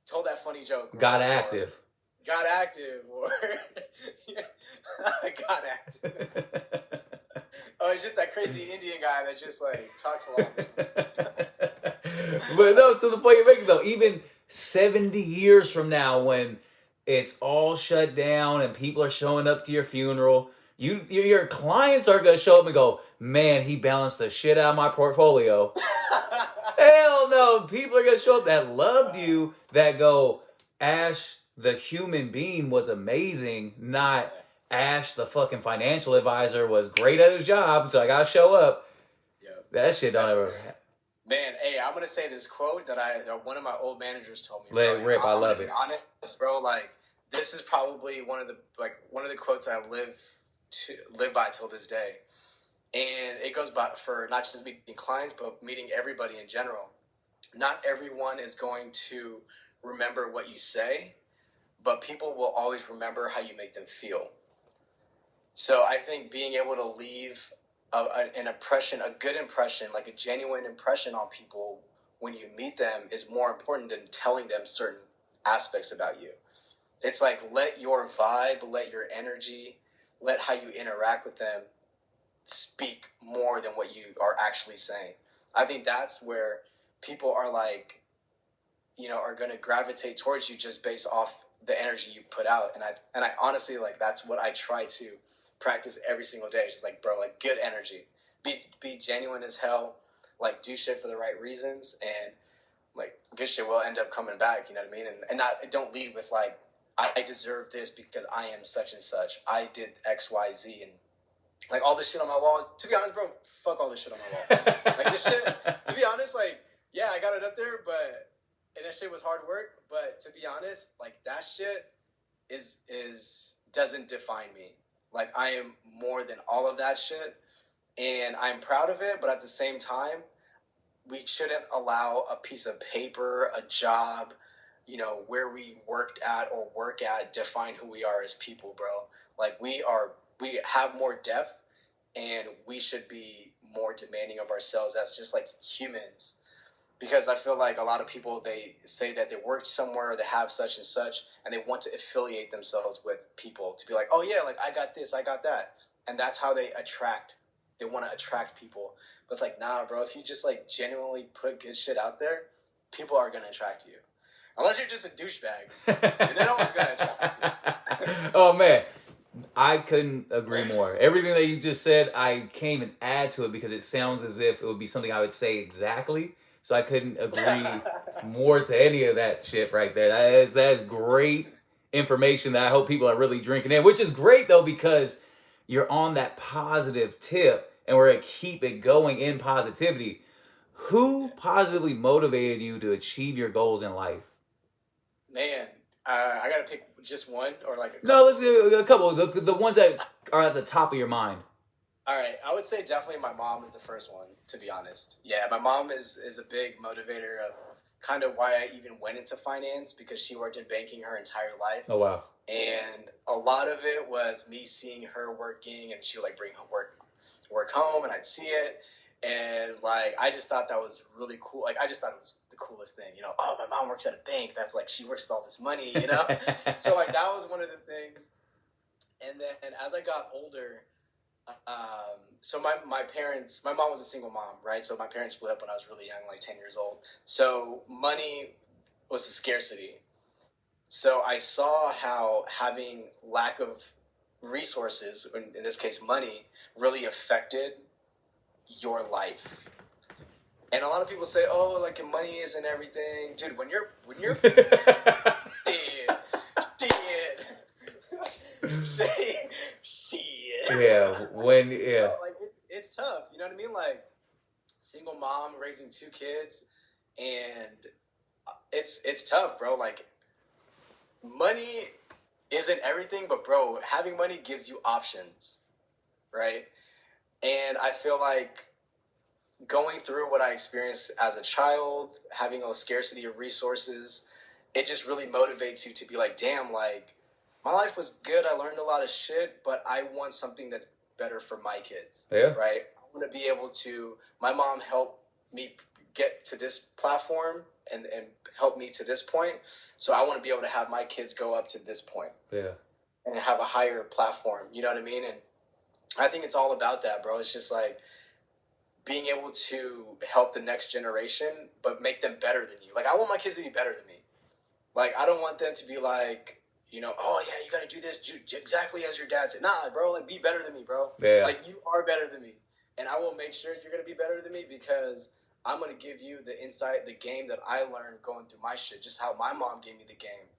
told that funny joke, got active, or got active. Oh, it's just that crazy Indian guy that just like talks a lot. But no, to the point you're making though, even 70 years from now, when it's all shut down and people are showing up to your funeral, your clients are going to show up and go, man, he balanced the shit out of my portfolio. Hell no. People are going to show up that loved you, that go, Ash, the human being was amazing, not Ash, the fucking financial advisor, was great at his job, so I got to show up. Yep. That shit don't ever happen. Man, hey, I'm gonna say this quote that one of my old managers told me. Let it rip. I love it. Honest, bro. Like, this is probably one of the quotes I live by till this day, and it goes by for not just meeting clients, but meeting everybody in general. Not everyone is going to remember what you say, but people will always remember how you make them feel. So I think being able to leave an impression, a good impression, like a genuine impression on people when you meet them is more important than telling them certain aspects about you. It's like, let your vibe, let your energy, let how you interact with them speak more than what you are actually saying. I think that's where people are like, you know, are going to gravitate towards you just based off the energy you put out. And I honestly, like, that's what I try to practice every single day. It's just like, bro, like, good energy, be genuine as hell, like, do shit for the right reasons, and like good shit will end up coming back, you know what I mean? And don't lead with like, I deserve this because I am such and such, I did XYZ, and like all this shit on my wall. To be honest, bro, fuck all this shit on my wall. Like, this shit, to be honest, like, yeah, I got it up there, and that shit was hard work, but to be honest, like, that shit doesn't define me. Like, I am more than all of that shit, and I'm proud of it, but at the same time, we shouldn't allow a piece of paper, a job, you know, where we worked at or work at define who we are as people, bro. Like, we have more depth, and we should be more demanding of ourselves as just like humans. Because I feel like a lot of people, they say that they work somewhere, they have such and such, and they want to affiliate themselves with people to be like, oh yeah, like I got this, I got that. And that's how they want to attract people. But it's like, nah, bro, if you just like genuinely put good shit out there, people are going to attract you. Unless you're just a douchebag, and no one's going to attract you. Oh man, I couldn't agree more. Everything that you just said, I can't even add to it because it sounds as if it would be something I would say exactly. So I couldn't agree more to any of that shit right there. That is great information that I hope people are really drinking in, which is great though, because you're on that positive tip and we're going to keep it going in positivity. Who positively motivated you to achieve your goals in life? Man, I got to pick just one or like a couple? No, let's do a couple. The ones that are at the top of your mind. All right, I would say definitely my mom is the first one, to be honest. Yeah, my mom is a big motivator of kind of why I even went into finance, because she worked in banking her entire life. Oh, wow. And a lot of it was me seeing her working, and she would like bring her work home, and I'd see it. And like, I just thought that was really cool. Like, I just thought it was the coolest thing, you know. Oh, my mom works at a bank. That's like, she works with all this money, you know. So like, that was one of the things. And then as I got older, so my parents, my mom was a single mom, right? So my parents split up when I was really young, like 10 years old. So money was a scarcity. So I saw how having lack of resources, in this case money, really affected your life. And a lot of people say, "Oh, like money isn't everything, dude." When you're shit. Yeah, Like it's tough. You know what I mean? Like single mom raising 2 kids, and it's tough, bro. Like money isn't everything, but bro, having money gives you options, right? And I feel like going through what I experienced as a child, having a scarcity of resources, it just really motivates you to be like, damn, like my life was good. I learned a lot of shit, but I want something that's better for my kids. Yeah. Right? I want to be able to, my mom helped me get to this platform and help me to this point. So I want to be able to have my kids go up to this point. Yeah. And have a higher platform. You know what I mean? And I think it's all about that, bro. It's just like being able to help the next generation, but make them better than you. Like, I want my kids to be better than me. Like, I don't want them to be like, you know, oh yeah, you got to do this exactly as your dad said. Nah, bro, like be better than me, bro. Yeah. Like you are better than me. And I will make sure you're going to be better than me because I'm going to give you the insight, the game that I learned going through my shit, just how my mom gave me the game.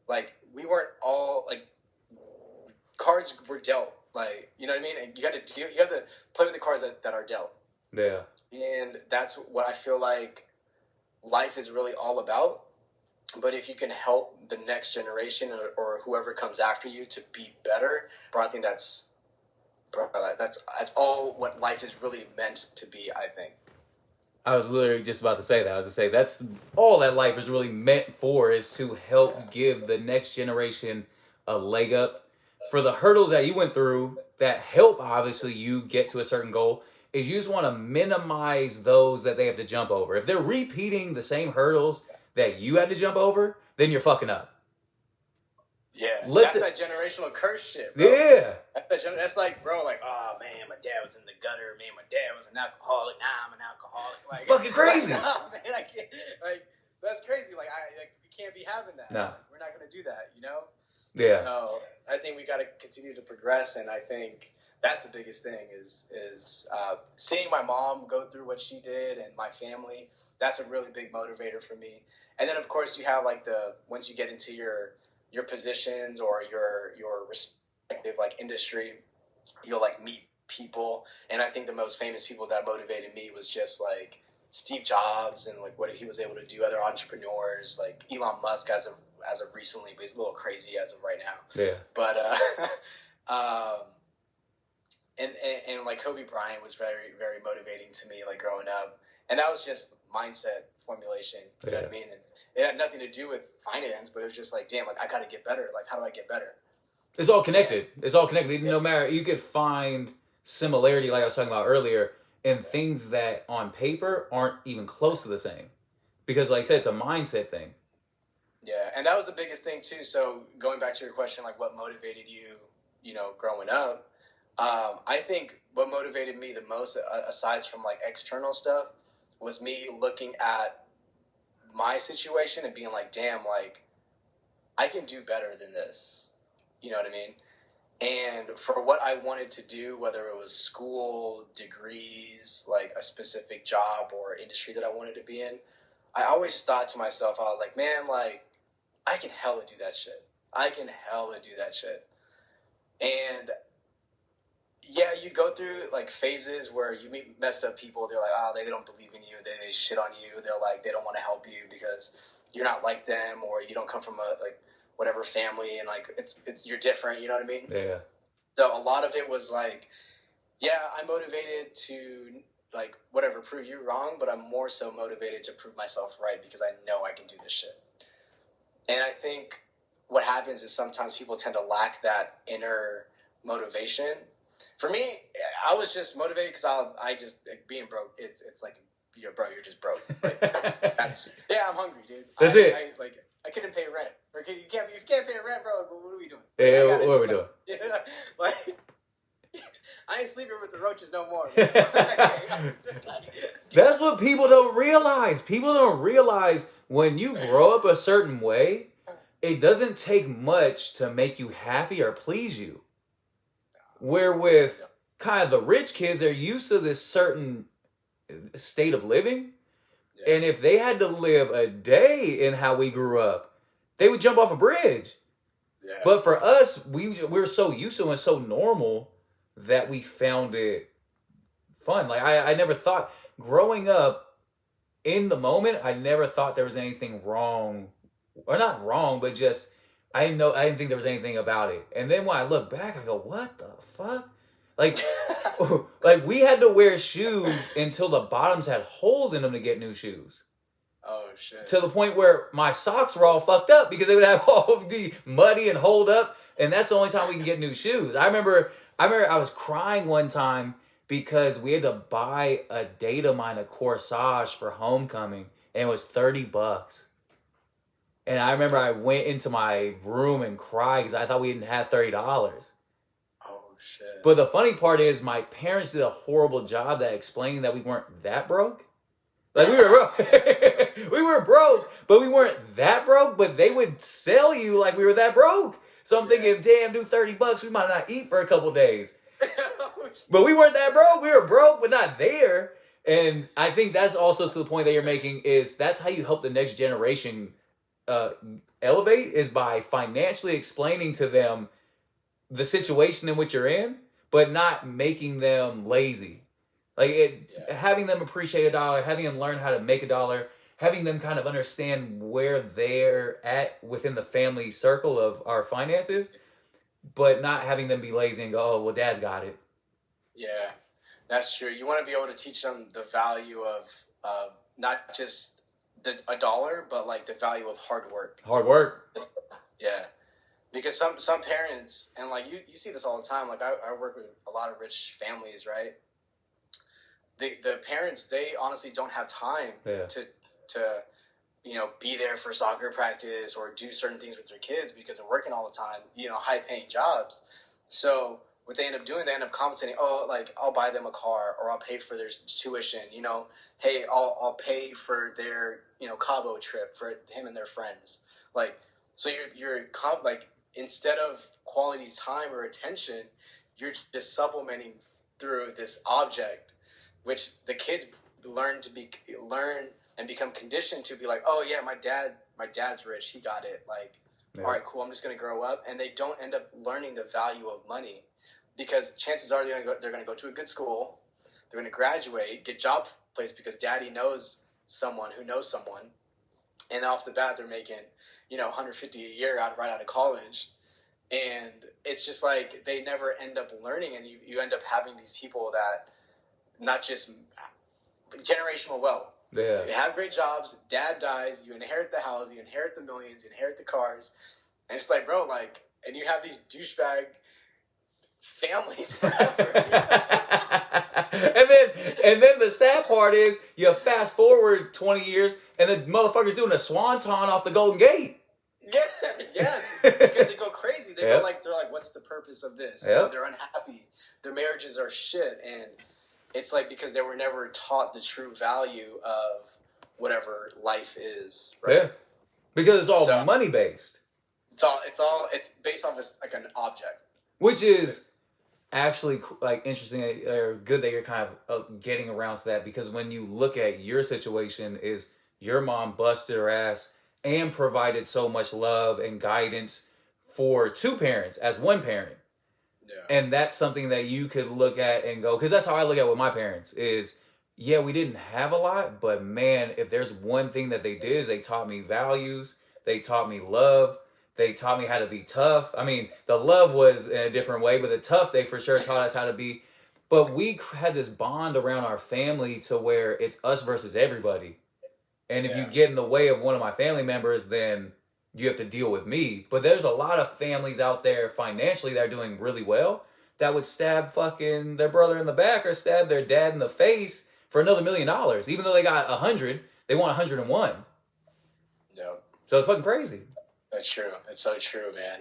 Like, we weren't all, like, cards were dealt. Like, you know what I mean? And you have to play with the cards that are dealt. Yeah. And that's what I feel like life is really all about. But if you can help the next generation or whoever comes after you to be better, bro, I think that's all what life is really meant to be, I think. I was literally just about to say that. I was to say that's all that life is really meant for, is to help give the next generation a leg up for the hurdles that you went through that help obviously you get to a certain goal. Is you just want to minimize those that they have to jump over. If they're repeating the same hurdles that you had to jump over, then you're fucking up. Yeah, that's that generational curse shit, bro. Yeah. That's like, bro, like, oh, man, my dad was in the gutter. Man, my dad was an alcoholic. Now I'm an alcoholic. Like, fucking crazy. Like, nah, man, I can't. Like, that's crazy. Like, we can't be having that. No. We're not going to do that, you know? Yeah. So I think we got to continue to progress, and I think that's the biggest thing is seeing my mom go through what she did and my family. That's a really big motivator for me. And then, of course, you have, like, once you get into your positions or your respective like industry, you'll like meet people. And I think the most famous people that motivated me was just like Steve Jobs and like what he was able to do, other entrepreneurs like Elon Musk as of recently, but he's a little crazy as of right now. Yeah. But and like Kobe Bryant was very, very motivating to me, like growing up. And that was just mindset formulation. You know what I mean? And it had nothing to do with finance, but it was just like, damn, like I got to get better. Like, how do I get better? It's all connected. It's all connected. No matter, you could find similarity, like I was talking about earlier, in things that on paper aren't even close to the same. Because like I said, it's a mindset thing. Yeah, and that was the biggest thing too. So going back to your question, like what motivated you, you know, growing up, I think what motivated me the most, aside from like external stuff, was me looking at my situation and being like, damn, like I can do better than this. You know what I mean? And for what I wanted to do, whether it was school, degrees, like a specific job or industry that I wanted to be in, I always thought to myself, I was like, man, like I can hella do that shit. I can hella do that shit. And yeah, you go through like phases where you meet messed up people. They're like, oh, they don't believe in you. They shit on you. They're like, they don't want to help you because you're not like them, or you don't come from a like whatever family, and like it's you're different. You know what I mean? Yeah. So a lot of it was like, yeah, I'm motivated to like whatever prove you wrong, but I'm more so motivated to prove myself right because I know I can do this shit. And I think what happens is sometimes people tend to lack that inner motivation. For me, I was just motivated because I just like, being broke. It's like you're just broke. Like, yeah, I'm hungry, dude. That's it. I couldn't pay rent. Or if you can't pay rent, bro. What are we doing? Yeah, what are we doing? Yeah, like I ain't sleeping with the roaches no more. That's what people don't realize. People don't realize when you grow up a certain way, it doesn't take much to make you happy or please you. Where with kind of the rich kids, they're used to this certain state of living. Yeah. And if they had to live a day in how we grew up, they would jump off a bridge. Yeah. But for us, we're so used to it and so normal that we found it fun. Like I never thought, growing up in the moment, I never thought there was anything wrong, or not wrong, but just I didn't think there was anything about it. And then when I look back, I go, what the fuck? Like, like we had to wear shoes until the bottoms had holes in them to get new shoes. Oh shit! To the point where my socks were all fucked up because they would have all the muddy and hold up, and that's the only time we can get new shoes. I remember I was crying one time because we had to buy a data mine, a corsage for homecoming, and it was $30. And I remember I went into my room and cried because I thought we didn't have $30. Oh shit! But the funny part is my parents did a horrible job at explaining that we weren't that broke. Like we were broke. We were broke, but we weren't that broke, but they would sell you like we were that broke. So I'm thinking, damn, dude, $30, we might not eat for a couple days. But we weren't that broke. We were broke, but not there. And I think that's also to the point that you're making is that's how you help the next generation elevate, is by financially explaining to them the situation in which you're in, but not making them lazy. Like having them appreciate $1, having them learn how to make $1, having them kind of understand where they're at within the family circle of our finances, but not having them be lazy and go, oh, well, dad's got it. Yeah, that's true. You want to be able to teach them the value of not just $1, but like the value of hard work. Hard work. Yeah. Because some parents, and like you see this all the time, like I work with a lot of rich families, right? The parents, they honestly don't have time to be there for soccer practice or do certain things with their kids because they're working all the time, high paying jobs. So what they end up doing, they end up compensating, like I'll buy them a car or I'll pay for their tuition, hey, I'll pay for their, Cabo trip for him and their friends. Like, so you're like, instead of quality time or attention, you're just supplementing through this object, which the kids learn and become conditioned to be like, oh yeah, my dad's rich, he got it. Like, all right, cool, I'm just gonna grow up, and they don't end up learning the value of money, because chances are they're gonna go to a good school, they're gonna graduate, get job placed because daddy knows someone who knows someone, and off the bat they're making $150 a year right out of college. And it's just like they never end up learning, and you end up having these people that not just generational wealth. Yeah. You have great jobs, dad dies, you inherit the house, you inherit the millions, you inherit the cars, and it's like, bro, like, and you have these douchebag families forever. and then the sad part is you fast forward 20 years and the motherfucker's doing a swanton off the Golden Gate. Yeah, yes, because they go crazy. They're like, what's the purpose of this? They're unhappy. Their marriages are shit, and it's like because they were never taught the true value of whatever life is, right? Yeah, because it's all money based. It's based off like an object, which is actually like interesting or good that you're kind of getting around to that, because when you look at your situation, is your mom busted her ass and provided so much love and guidance for two parents as one parent. Yeah. And that's something that you could look at and go, because that's how I look at it with my parents is, yeah, we didn't have a lot, but man, if there's one thing that they did is they taught me values, they taught me love, they taught me how to be tough. I mean, the love was in a different way, but the tough, they for sure taught us how to be. But we had this bond around our family to where it's us versus everybody. And if you get in the way of one of my family members, then you have to deal with me. But there's a lot of families out there financially that are doing really well that would stab fucking their brother in the back or stab their dad in the face for another $1 million. Even though they got 100, they want 101. Yeah. So it's fucking crazy. That's true. That's so true, man.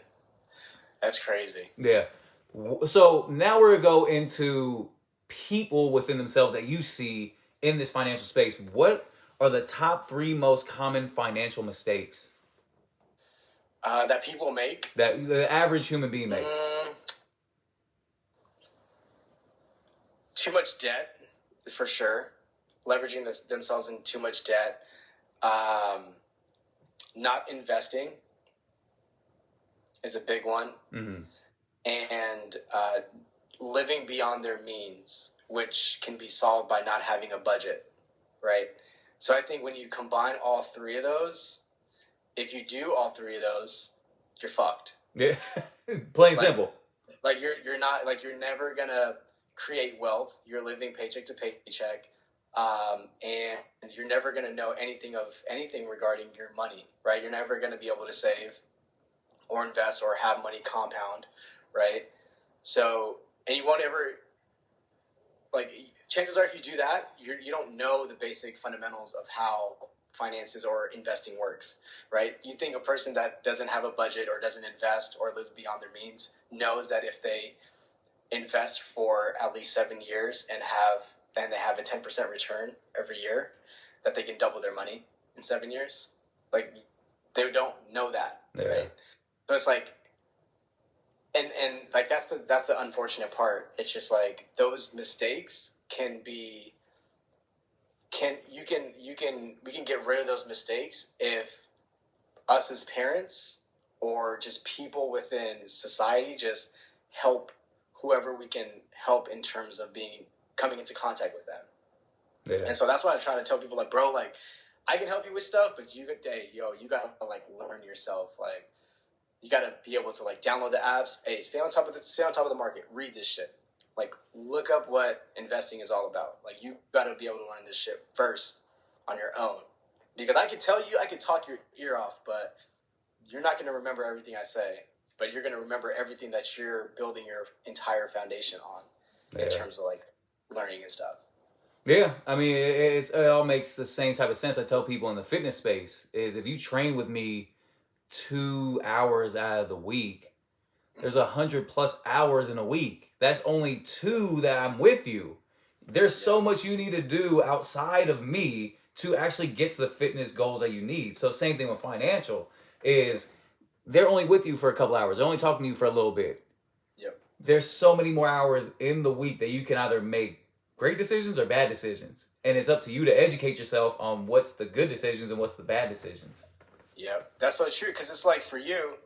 That's crazy. Yeah. So now we're going to go into people within themselves that you see in this financial space. What are the top 3 most common financial mistakes that people make? That the average human being makes? Too much debt, for sure. Leveraging themselves in too much debt. Not investing is a big one. Mm-hmm. And living beyond their means, which can be solved by not having a budget, right? So I think when you combine all 3 of those, if you do all 3 of those, you're fucked. Yeah, plain simple. Like you're not, like, you're never gonna create wealth. You're living paycheck to paycheck, and you're never gonna know anything regarding your money, right? You're never gonna be able to save or invest or have money compound, right? So, and you won't ever, like, chances are if you do that, you don't know the basic fundamentals of how finances or investing works, right? You think a person that doesn't have a budget or doesn't invest or lives beyond their means knows that if they invest for at least 7 years and they have a 10% return every year, that they can double their money in 7 years. Like, they don't know that, right? So it's like, and like that's the unfortunate part. It's just like those mistakes we can get rid of those mistakes if us as parents or just people within society just help whoever we can help in terms of coming into contact with them. Yeah. And so that's why I try to tell people, like, bro, like, I can help you with stuff, but you gotta like learn yourself. Like, you gotta be able to, like, download the apps. Hey, stay on top of the market. Read this shit. Like, look up what investing is all about. Like, you gotta be able to learn this shit first on your own. Because I can talk your ear off, but you're not gonna remember everything I say. But you're gonna remember everything that you're building your entire foundation on, in terms of, like, learning and stuff. Yeah, I mean, it all makes the same type of sense. I tell people in the fitness space is if you train with me 2 hours out of the week, there's 100+ hours in a week. That's only 2 that I'm with you. There's so much you need to do outside of me to actually get to the fitness goals that you need. So same thing with financial is they're only with you for a couple hours. They're only talking to you for a little bit. Yep. There's so many more hours in the week that you can either make great decisions or bad decisions. And it's up to you to educate yourself on what's the good decisions and what's the bad decisions. Yeah, that's so true. Because it's like, for you,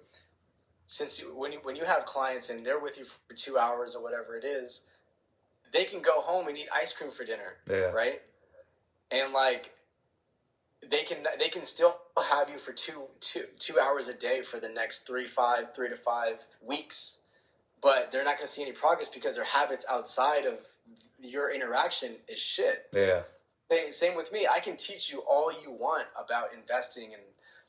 since when you have clients and they're with you for 2 hours or whatever it is, they can go home and eat ice cream for dinner, right? And, like, they can still have you for two hours a day for the next 3 to 5 weeks, but they're not going to see any progress because their habits outside of your interaction is shit. Yeah. Same with me. I can teach you all you want about investing and,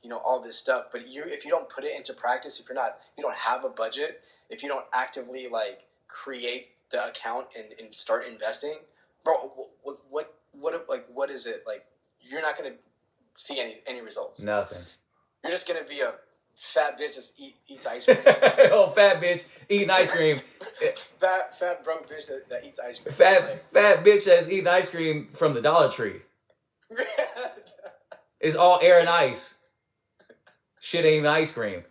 you know, all this stuff, but if you don't put it into practice, if you don't have a budget, if you don't actively, like, create the account and start investing, bro, what is it? Like, you're not going to see any results. Nothing. You're just going to be a fat bitch that eats ice cream. Oh, fat bitch eating ice cream. fat broke bitch that eats ice cream. Fat bitch that's eating ice cream from the Dollar Tree. It's all air and ice. Shit ain't even ice cream.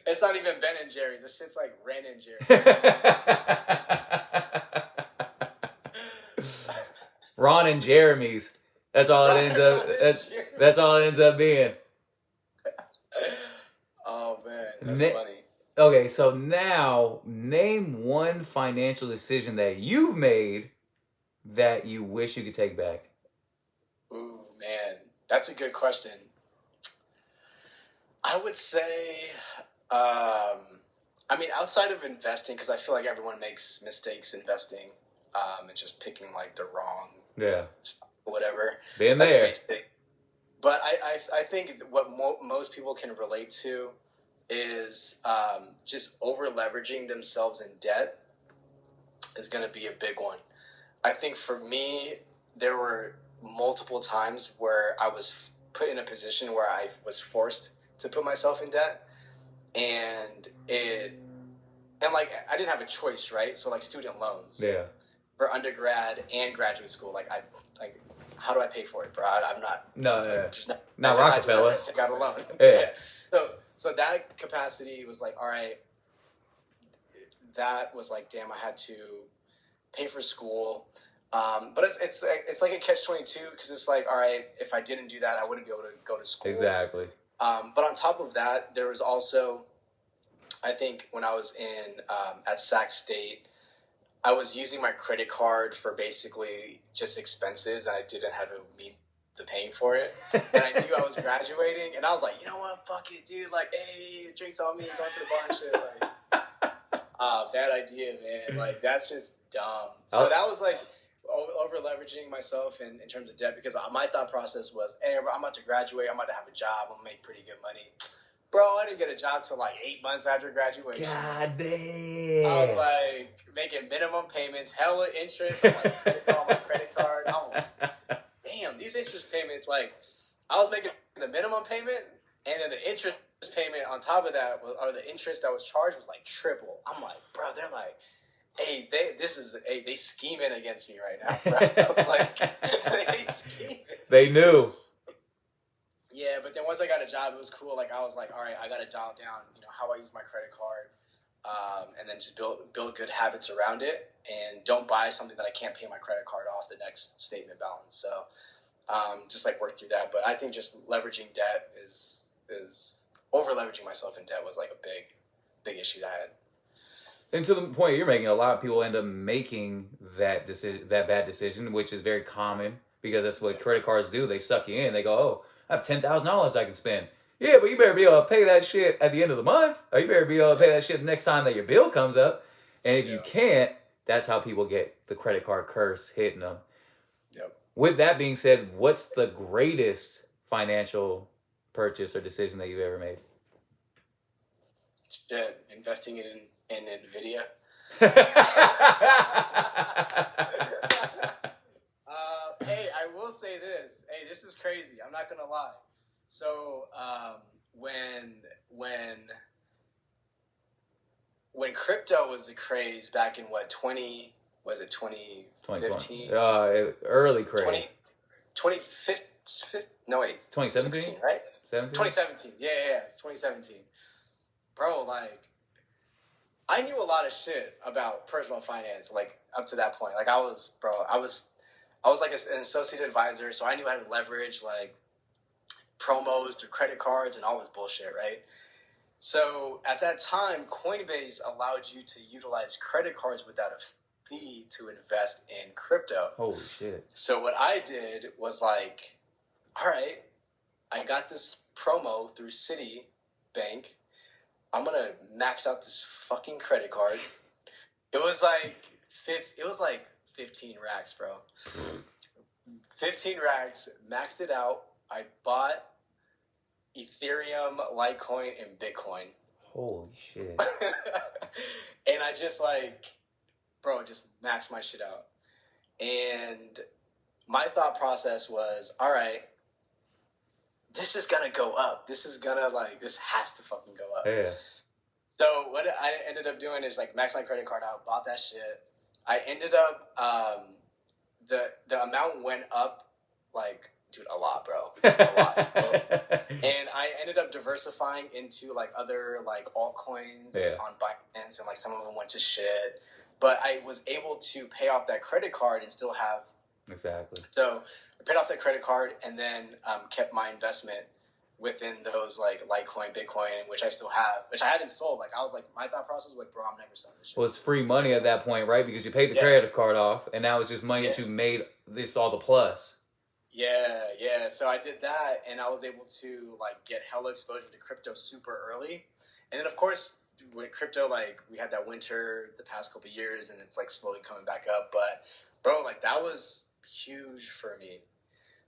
It's not even Ben and Jerry's. This shit's like Ren and Jerry's. Ron and Jeremy's. That's all it ends up. That's all it ends up being. Oh man, that's funny. Okay, so now name one financial decision that you've made that you wish you could take back. Ooh man, that's a good question. I would say, I mean, outside of investing, because I feel like everyone makes mistakes investing, and just picking, like, the wrong stuff, whatever. Been there. That's basic. But I think what most people can relate to is just over leveraging themselves in debt is going to be a big one. I think for me, there were multiple times where I was put in a position where I was forced to put myself in debt, and like I didn't have a choice, right? So like student loans, for undergrad and graduate school, like how do I pay for it, bro? I'm not not Rockefeller. I just got a loan. Yeah. So that capacity was like, all right, that was like, damn, I had to pay for school. But it's like a catch-22, because it's like, all right, if I didn't do that, I wouldn't be able to go to school. Exactly. But on top of that, there was also, I think when I was at Sac State, I was using my credit card for basically just expenses. I didn't have to meet the paying for it. And I knew I was graduating, and I was like, you know what, fuck it, dude. Like, hey, drinks on me, going to the bar and shit. Like, bad idea, man. Like, that's just dumb. So that was like over leveraging myself in terms of debt, because my thought process was, hey, I'm about to graduate. I'm about to have a job. I'm going to make pretty good money. Bro, I didn't get a job till like 8 months after graduation. God damn. I was like making minimum payments, hella interest on my credit card. I'm like, damn, these interest payments, like, I was making the minimum payment, and then the interest payment on top of that, or the interest that was charged, was like triple. I'm like, bro, they're like, hey, they scheming against me right now, bro. Like, they scheming. They knew. Yeah, but then once I got a job, it was cool. Like, I was like, all right, I got to dial down, how I use my credit card, and then just build good habits around it, and don't buy something that I can't pay my credit card off the next statement balance. So, just like work through that. But I think just leveraging debt is over leveraging myself in debt was like a big issue that I had. And to the point you're making, a lot of people end up making that bad decision, which is very common, because that's what credit cards do. They suck you in. They go, oh, I have $10,000 I can spend. Yeah, but you better be able to pay that shit at the end of the month. Or you better be able to pay that shit the next time that your bill comes up. And if you can't, that's how people get the credit card curse hitting them. Yep. With that being said, what's the greatest financial purchase or decision that you've ever made? Investing in NVIDIA. Hey, I will say this. Hey, this is crazy. I'm not gonna lie. So when crypto was the craze back in 2015? Early craze. 2015? No, wait. 2017? Right? 17? 2017. Yeah. It's 2017. Bro, like, I knew a lot of shit about personal finance, like, up to that point. Like, I was like an associate advisor, so I knew how to leverage, like, promos through credit cards and all this bullshit, right? So at that time, Coinbase allowed you to utilize credit cards without a fee to invest in crypto. Holy shit. So what I did was like, all right, I got this promo through Citibank. I'm going to max out this fucking credit card. It was like 15 racks, bro. 15 racks, maxed it out. I bought Ethereum, Litecoin, and Bitcoin. Holy shit. And I just just maxed my shit out. And my thought process was, all right, this is going to go up. This has to fucking go up. Yeah. So what I ended up doing is like max my credit card out, bought that shit. I ended up, the amount went up like, dude, a lot, bro. A lot. And I ended up diversifying into like other like altcoins on Binance, and like some of them went to shit. But I was able to pay off that credit card and still have. Exactly. So I paid off that credit card and then kept my investment within those like Litecoin, Bitcoin, which I still have, which I hadn't sold. Like, I was like, my thought process was like, bro, I'm never selling this shit. Well, it's free money at that point, right? Because you paid the credit card off, and now it's just money that you made. This all the plus. Yeah. So I did that, and I was able to like get hella exposure to crypto super early. And then of course with crypto, like, we had that winter the past couple of years, and it's like slowly coming back up. But bro, like, that was huge for me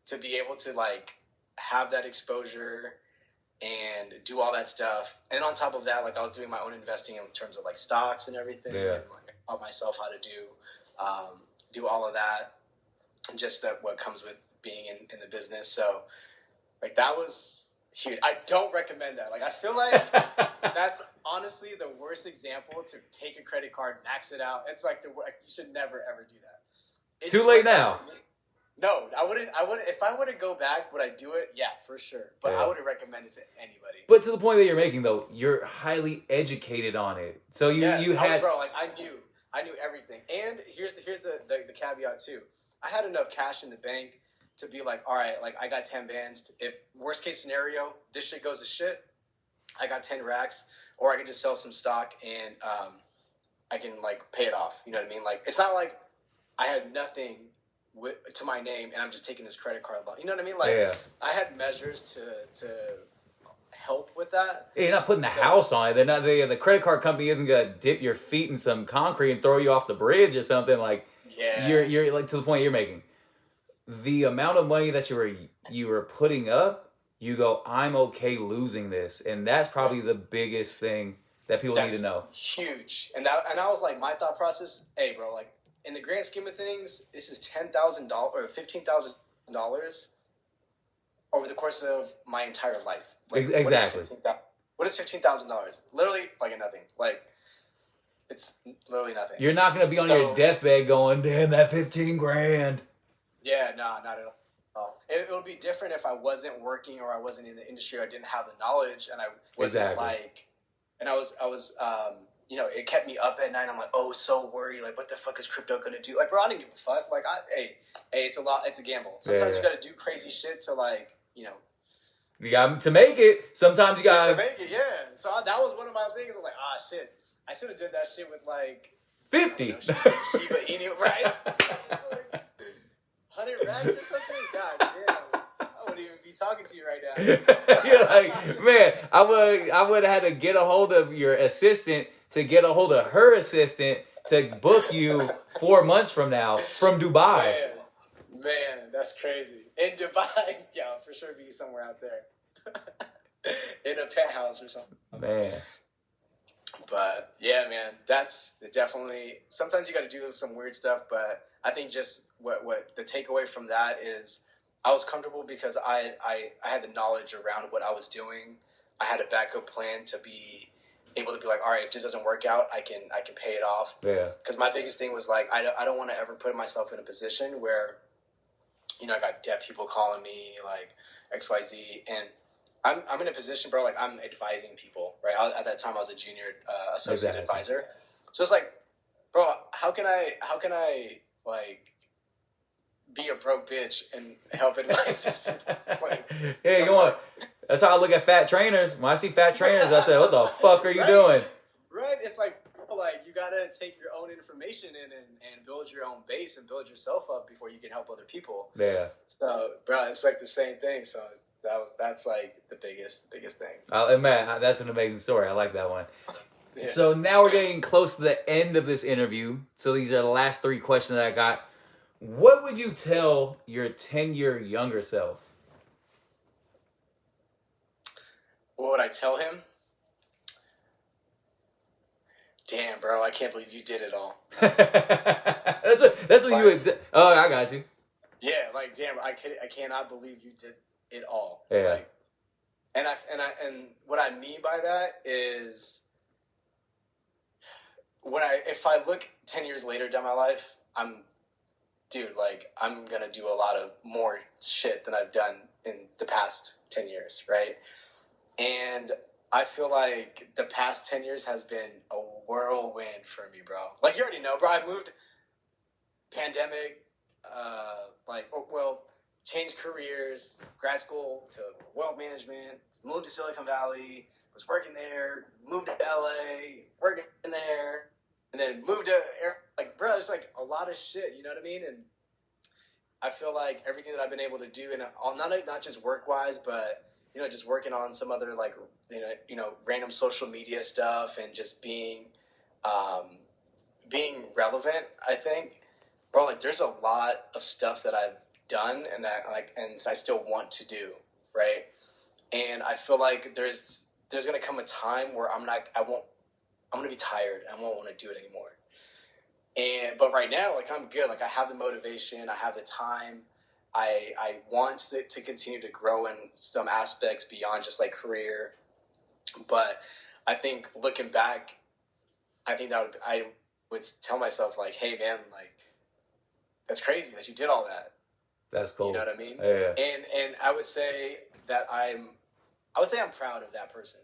to be able to like have that exposure and do all that stuff. And on top of that, like I was doing my own investing in terms of like stocks and everything, and like I taught myself how to do all of that, and just what comes with being in the business. So like that was huge. I don't recommend that. Like I feel like that's honestly the worst example to take a credit card, max it out. It's like you should never ever do that. It's too late now. No, I wouldn't. If I were to go back, would I do it? Yeah, for sure. But I wouldn't recommend it to anybody. But to the point that you're making, though, you're highly educated on it. So you had, bro. Like I knew everything. And here's the caveat too. I had enough cash in the bank to be like, all right, like I got 10 bands. If worst case scenario, this shit goes to shit, I got 10 racks, or I can just sell some stock and I can like pay it off. You know what I mean? Like it's not like I had nothing to my name and I'm just taking this credit card loan. You know what I mean? Like I had measures to help with that. Yeah, you're not putting the house on it. They're not. The credit card company isn't gonna dip your feet in some concrete and throw you off the bridge or something. Like you're like to the point you're making. The amount of money that you were putting up, you go, I'm okay losing this, and that's probably the biggest thing that people need to know. Huge, and I was like, my thought process, hey, bro, like in the grand scheme of things, this is $10,000 or $15,000 over the course of my entire life. Like, exactly. What is $15,000? Literally, like nothing. Like it's literally nothing. You're not gonna be on your deathbed going, damn, that 15 grand. Yeah, no, not at all. It would be different if I wasn't working or I wasn't in the industry. Or I didn't have the knowledge, and I wasn't and I was, you know, it kept me up at night. I'm like, oh, so worried. Like, what the fuck is crypto gonna do? Like, bro, I didn't give a fuck. Like, hey, it's a gamble. Sometimes you gotta do crazy shit to like, you know. You got to make it. Sometimes you got to make it. Yeah. So that was one of my things. I'm like, shit, I should have done that shit with like 50. Shiba Inu, right? 100 racks or something? God damn. I wouldn't even be talking to you right now. You're like, man, I would have had to get a hold of your assistant to get a hold of her assistant to book you 4 months from now from Dubai. Man, that's crazy. In Dubai, yeah, for sure be somewhere out there. In a penthouse or something. Man. But yeah, man, that's definitely, sometimes you got to do some weird stuff, but I think just what the takeaway from that is I was comfortable because I had the knowledge around what I was doing. I had a backup plan to be able to be like, all right, if this doesn't work out, I can pay it off. Yeah. Because my biggest thing was like, I don't want to ever put myself in a position where, you know, I got debt people calling me like XYZ, and I'm in a position, bro, like I'm advising people, right? At that time I was a junior associate advisor. So it's like, bro, how can I like be a broke bitch and help advise like, hey, come on. That's how I look at fat trainers. When I see fat trainers, I say, what the fuck are you doing? Right? It's like you gotta take your own information in and build your own base and build yourself up before you can help other people. Yeah. So, bro, it's like the same thing. So that's like the biggest thing. And man, that's an amazing story. I like that one. Yeah. So now we're getting close to the end of this interview. So these are the last 3 questions that I got. What would you tell your 10-year younger self? What would I tell him? Damn, bro, I can't believe you did it all. that's what you would. Oh, I got you. Yeah, like damn, I cannot believe you did it all. Yeah. Like, and what I mean by that is if I look 10 years later down my life, I'm gonna do a lot of more shit than I've done in the past 10 years, right? And I feel like the past 10 years has been a whirlwind for me, bro. Like, you already know, bro. I moved pandemic, changed careers, grad school to wealth management, moved to Silicon Valley, was working there, moved to LA, working there, and then moved to, bro, it's like a lot of shit, you know what I mean? And I feel like everything that I've been able to do, and not just work-wise, but you know, just working on some other like random social media stuff and just being relevant. I think, bro, like there's a lot of stuff that I've done and that and I still want to do, right? And I feel like there's gonna come a time where I'm gonna be tired. I won't want to do it anymore. But right now, like, I'm good. Like, I have the motivation, I have the time. I want to continue to grow in some aspects beyond just like career. But I think looking back, I think I would tell myself like, hey man, like, that's crazy that you did all that. That's cool. You know what I mean? Yeah. And I would say that I'm proud of that person.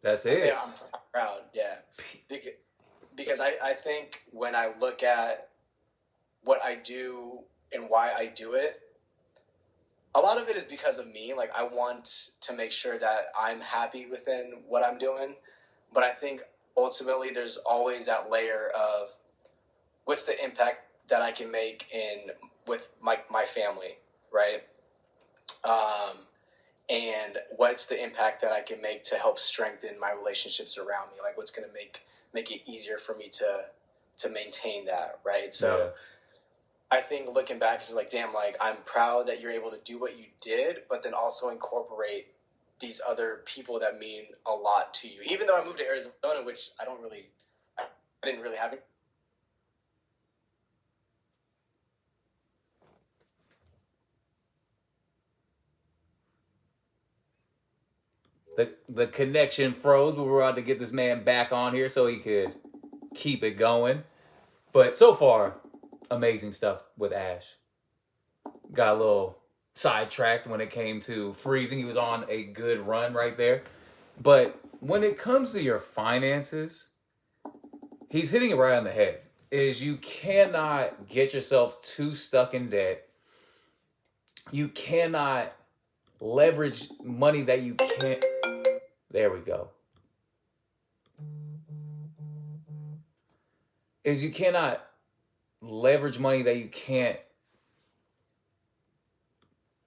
That's I'd say it. I'm proud, yeah. Because I think when I look at what I do and why I do it, a lot of it is because of me. Like, I want to make sure that I'm happy within what I'm doing. But I think ultimately there's always that layer of what's the impact that I can make with my family, right? And what's the impact that I can make to help strengthen my relationships around me? Like, what's going to make it easier for me to maintain that, right? So yeah. I think looking back is like, damn, like, I'm proud that you're able to do what you did, but then also incorporate these other people that mean a lot to you. Even though I moved to Arizona, which I didn't really have it. The connection froze, but we're about to get this man back on here so he could keep it going. But so far, amazing stuff with Ash. Got a little sidetracked when it came to freezing. He was on a good run right there. But when it comes to your finances, he's hitting it right on the head. Is you cannot get yourself too stuck in debt. You cannot leverage money that you can't. There we go. Is you cannot leverage money that you can't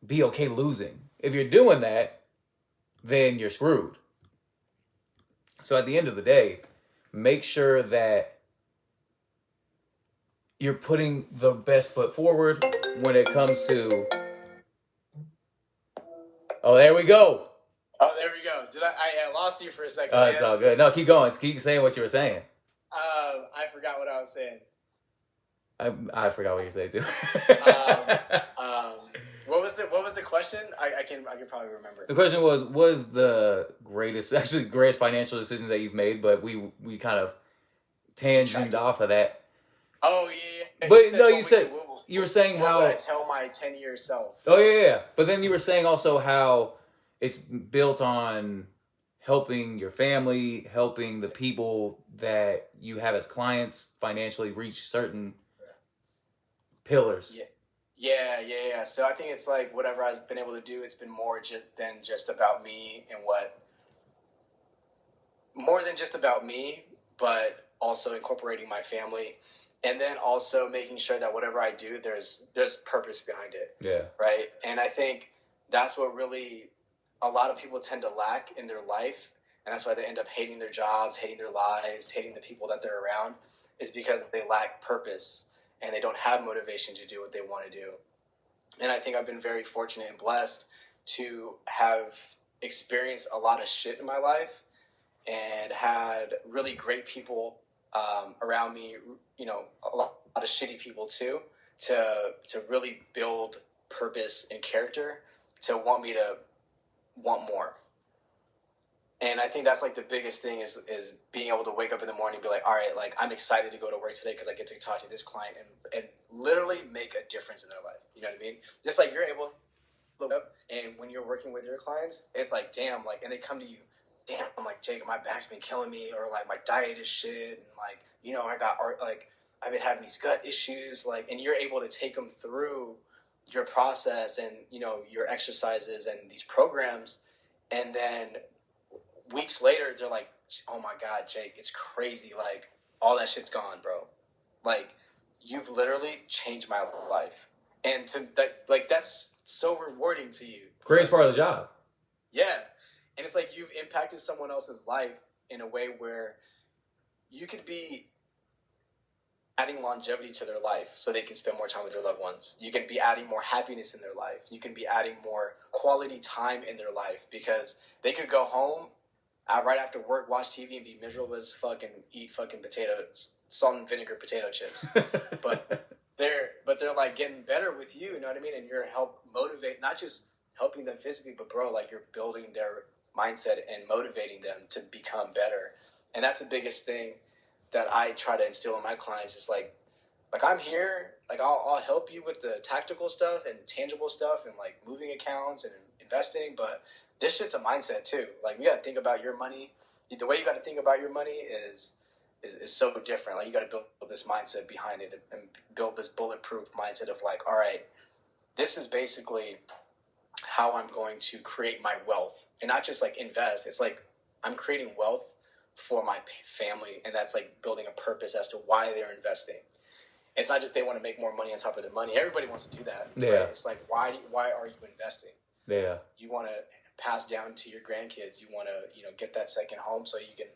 be okay losing. If you're doing that, then you're screwed. So at the end of the day, make sure that you're putting the best foot forward when it comes to. Oh, there we go. Oh, there we go. I lost you for a second? It's all good. No, keep going. Keep saying what you were saying. I forgot what I was saying. I forgot what you were saying too. What was the question? I can probably remember. The question was the greatest financial decision that you've made, but we kind of tangented off of that. Oh yeah. But no, you were saying how. What would I tell my 10-year self? Oh yeah. But then you were saying also how it's built on helping your family, helping the people that you have as clients financially reach certain pillars. Yeah. So I think it's like whatever I've been able to do, it's been more than just about me and more than just about me, but also incorporating my family. And then also making sure that whatever I do, there's purpose behind it. Yeah. Right. And I think that's what really a lot of people tend to lack in their life. And that's why they end up hating their jobs, hating their lives, hating the people that they're around, is because they lack purpose and they don't have motivation to do what they want to do. And I think I've been very fortunate and blessed to have experienced a lot of shit in my life and had really great people around me, a lot of shitty people too, to really build purpose and character, to want me to want more. And I think that's like the biggest thing is being able to wake up in the morning and be like, all right, like, I'm excited to go to work today because I get to talk to this client and literally make a difference in their life. You know what I mean? Just like you're able to look up, and when you're working with your clients, it's like, damn, like, and they come to you, damn, I'm like, Jake, my back's been killing me, or like my diet is shit, and like, I've been having these gut issues, like, and you're able to take them through your process and, your exercises and these programs, and then weeks later, they're like, oh my God, Jake, it's crazy. Like, all that shit's gone, bro. Like, you've literally changed my life. And that's so rewarding to you. Greatest part of the job. Yeah. And it's like you've impacted someone else's life in a way where you could be adding longevity to their life so they can spend more time with their loved ones. You can be adding more happiness in their life. You can be adding more quality time in their life, because they could go home right after work, watch TV, and be miserable as fucking eat fucking potatoes, salt and vinegar potato chips. but they're like getting better with you, you know what I mean? And you're help motivate, not just helping them physically, but bro, like you're building their mindset and motivating them to become better. And that's the biggest thing that I try to instill in my clients, is like I'm here, like I'll help you with the tactical stuff and tangible stuff and like moving accounts and investing, but this shit's a mindset too. Like, we got to think about your money. The way you got to think about your money is so different. Like, you got to build this mindset behind it and build this bulletproof mindset of like, all right, this is basically how I'm going to create my wealth, and not just like invest. It's like I'm creating wealth for my family, and that's like building a purpose as to why they're investing. It's not just they want to make more money on top of their money. Everybody wants to do that. Yeah. Right? It's like, why are you investing? Yeah. You want to pass down to your grandkids. You want to, get that second home so you can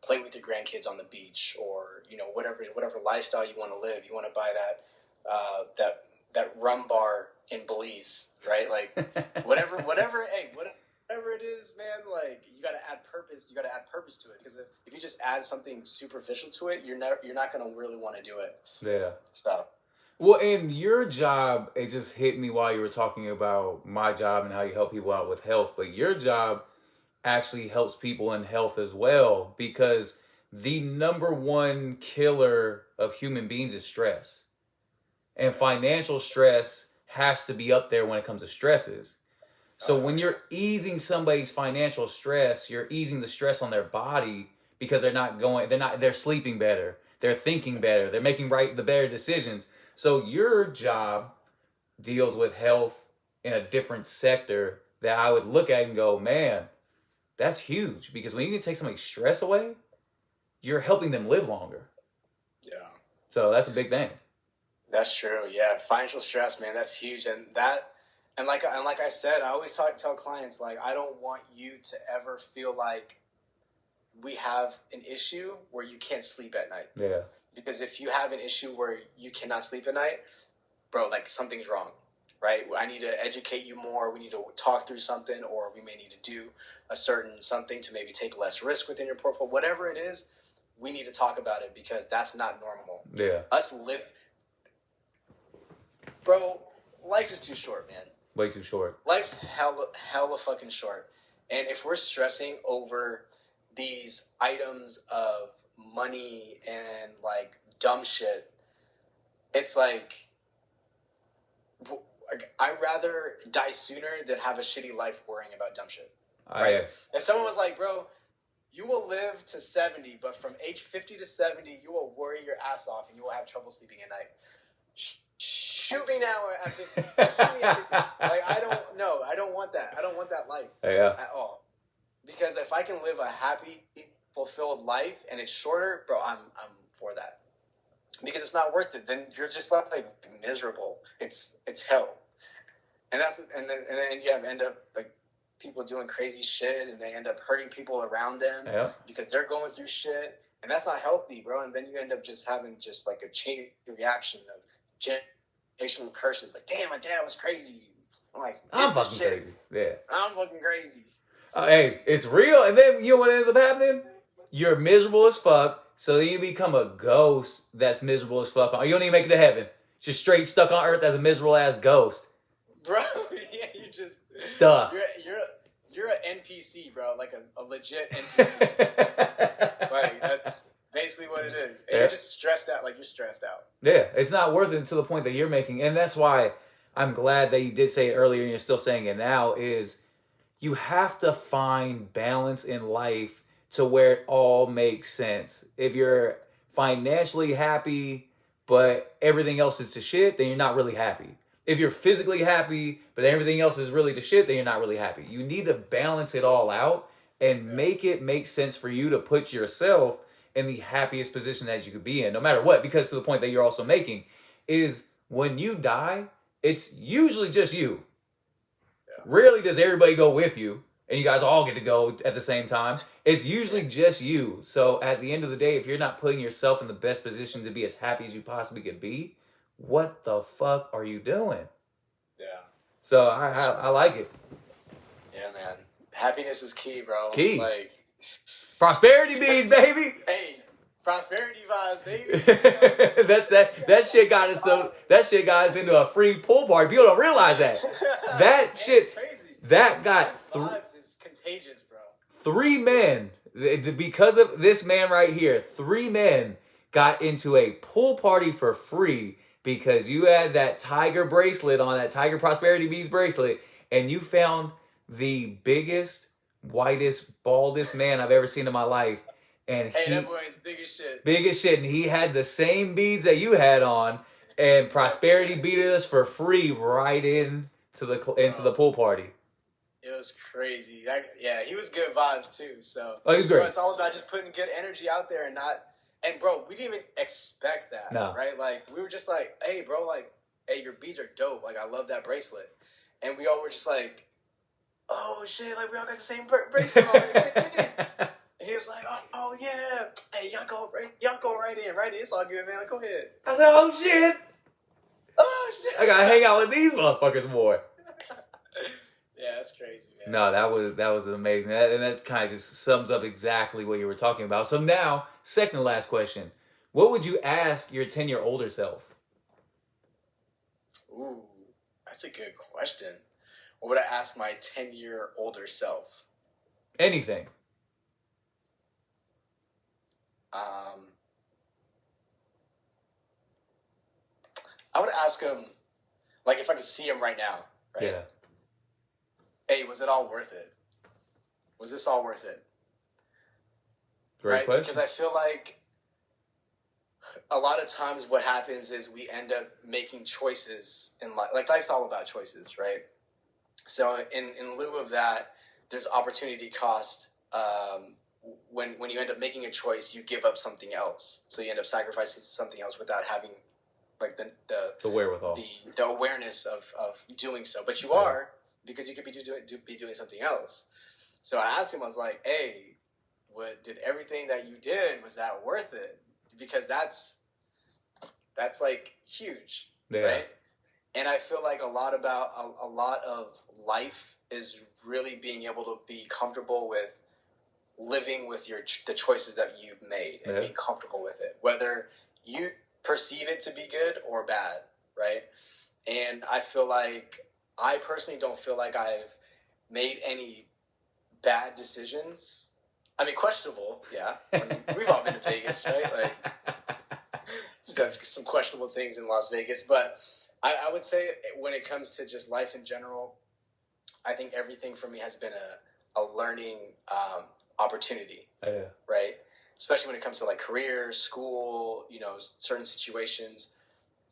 play with your grandkids on the beach, or, whatever lifestyle you want to live. You want to buy that rum bar in Belize, right? Like whatever it is, man, like you got to add purpose. You got to add purpose to it, because if you just add something superficial to it, you're not going to really want to do it. Yeah. Stop. Well, in your job, it just hit me while you were talking about my job and how you help people out with health. But your job actually helps people in health as well, because the number one killer of human beings is stress. And financial stress has to be up there when it comes to stresses. So when you're easing somebody's financial stress, you're easing the stress on their body, because they're sleeping better, they're thinking better, they're making the better decisions. So your job deals with health in a different sector that I would look at and go, man, that's huge. Because when you can take somebody's stress away, you're helping them live longer. Yeah. So that's a big thing. That's true. Yeah. Financial stress, man, that's huge. And like I said, I always tell clients, like, I don't want you to ever feel like we have an issue where you can't sleep at night. Yeah. Because if you have an issue where you cannot sleep at night, bro, like something's wrong, right? I need to educate you more. We need to talk through something, or we may need to do a certain something to maybe take less risk within your portfolio. Whatever it is, we need to talk about it, because that's not normal. Yeah. Bro, life is too short, man. Way too short. Life's hella fucking short. And if we're stressing over these items of money and like dumb shit, it's like I'd rather die sooner than have a shitty life worrying about dumb shit. Right? If someone was like, bro, you will live to 70, but from age 50 to 70, you will worry your ass off and you will have trouble sleeping at night. Shoot me now at 50. Shoot me at 50. Like, I don't want that. I don't want that life at all. Because if I can live a happy, fulfilled life and it's shorter, bro, I'm for that. Because it's not worth it. Then you're just like miserable. It's hell. And then you end up like people doing crazy shit, and they end up hurting people around them because they're going through shit, and that's not healthy, bro. And then you end up just having just like a chain reaction of generational curses. Like, damn, my dad was crazy. I'm like, I'm fucking crazy. Yeah, I'm fucking crazy. Hey, it's real. And then you know what ends up happening? You're miserable as fuck. So then you become a ghost that's miserable as fuck. You don't even make it to heaven. Just straight stuck on earth as a miserable ass ghost. Bro, yeah, you're just stuck. You're an NPC, bro, like a legit NPC. Like, that's basically what it is. And you're just stressed out, like you're stressed out. Yeah, it's not worth it to the point that you're making. And that's why I'm glad that you did say it earlier and you're still saying it now, is you have to find balance in life to where it all makes sense. If you're financially happy, but everything else is to shit, then you're not really happy. If you're physically happy, but everything else is really to shit, then you're not really happy. You need to balance it all out and make it make sense for you to put yourself in the happiest position that you could be in, no matter what. Because to the point that you're also making is when you die, it's usually just you. Yeah. Rarely does everybody go with you. and you guys all get to go at the same time, it's usually just you. So at the end of the day, if you're not putting yourself in the best position to be as happy as you possibly could be, what the fuck are you doing? Yeah. So I like it. Yeah, man. Happiness is key, bro. Key. Like prosperity bees, baby. Hey, prosperity vibes, baby. That shit got us into a free pool party. People don't realize that. That shit crazy. That got vibes is contagious, bro. 3 men, because of this man right here, 3 men got into a pool party for free because you had that tiger bracelet on, that Tiger Prosperity Bees bracelet, and you found the biggest, whitest, baldest man I've ever seen in my life. And that boy is big as shit. Big as shit. And he had the same beads that you had on, and Prosperity beat us for free right into the pool party. It was crazy. He was good vibes too. So he was great. Bro, it's all about just putting good energy out there and not. And bro, we didn't even expect that. No. Right? Like we were just like, hey, bro, like, hey, your beads are dope. Like I love that bracelet. And we all were just like, oh shit, like we all got the same bracelet on. The same beads. And he was like, oh yeah, hey, y'all go right in. It's all good, man. Go ahead. I said, oh shit. I gotta hang out with these motherfuckers more. Yeah, that's crazy, man. No, that was amazing. And that kind of just sums up exactly what you were talking about. So now, second to last question. What would you ask your 10-year older self? Ooh, that's a good question. What would I ask my 10-year older self? Anything. I would ask him, like, if I could see him right now, right? Yeah. Hey, was it all worth it? Was this all worth it? Great question. Because I feel like a lot of times what happens is we end up making choices in life. Like, life's all about choices, right? So in lieu of that, there's opportunity cost. When you end up making a choice, you give up something else. So you end up sacrificing something else without having like the wherewithal, the awareness of doing so. But you are, because you could be doing something else. So I asked him, I was like, hey, did everything that you did, was that worth it? Because that's like huge, right? And I feel like a lot of life is really being able to be comfortable with living with the choices that you've made and being comfortable with it, whether you perceive it to be good or bad, right? And I feel like I personally don't feel like I've made any bad decisions. I mean, questionable, yeah. I mean, we've all been to Vegas, right? Like, we've done some questionable things in Las Vegas, but I would say when it comes to just life in general, I think everything for me has been a learning opportunity, right? Especially when it comes to like career, school, certain situations.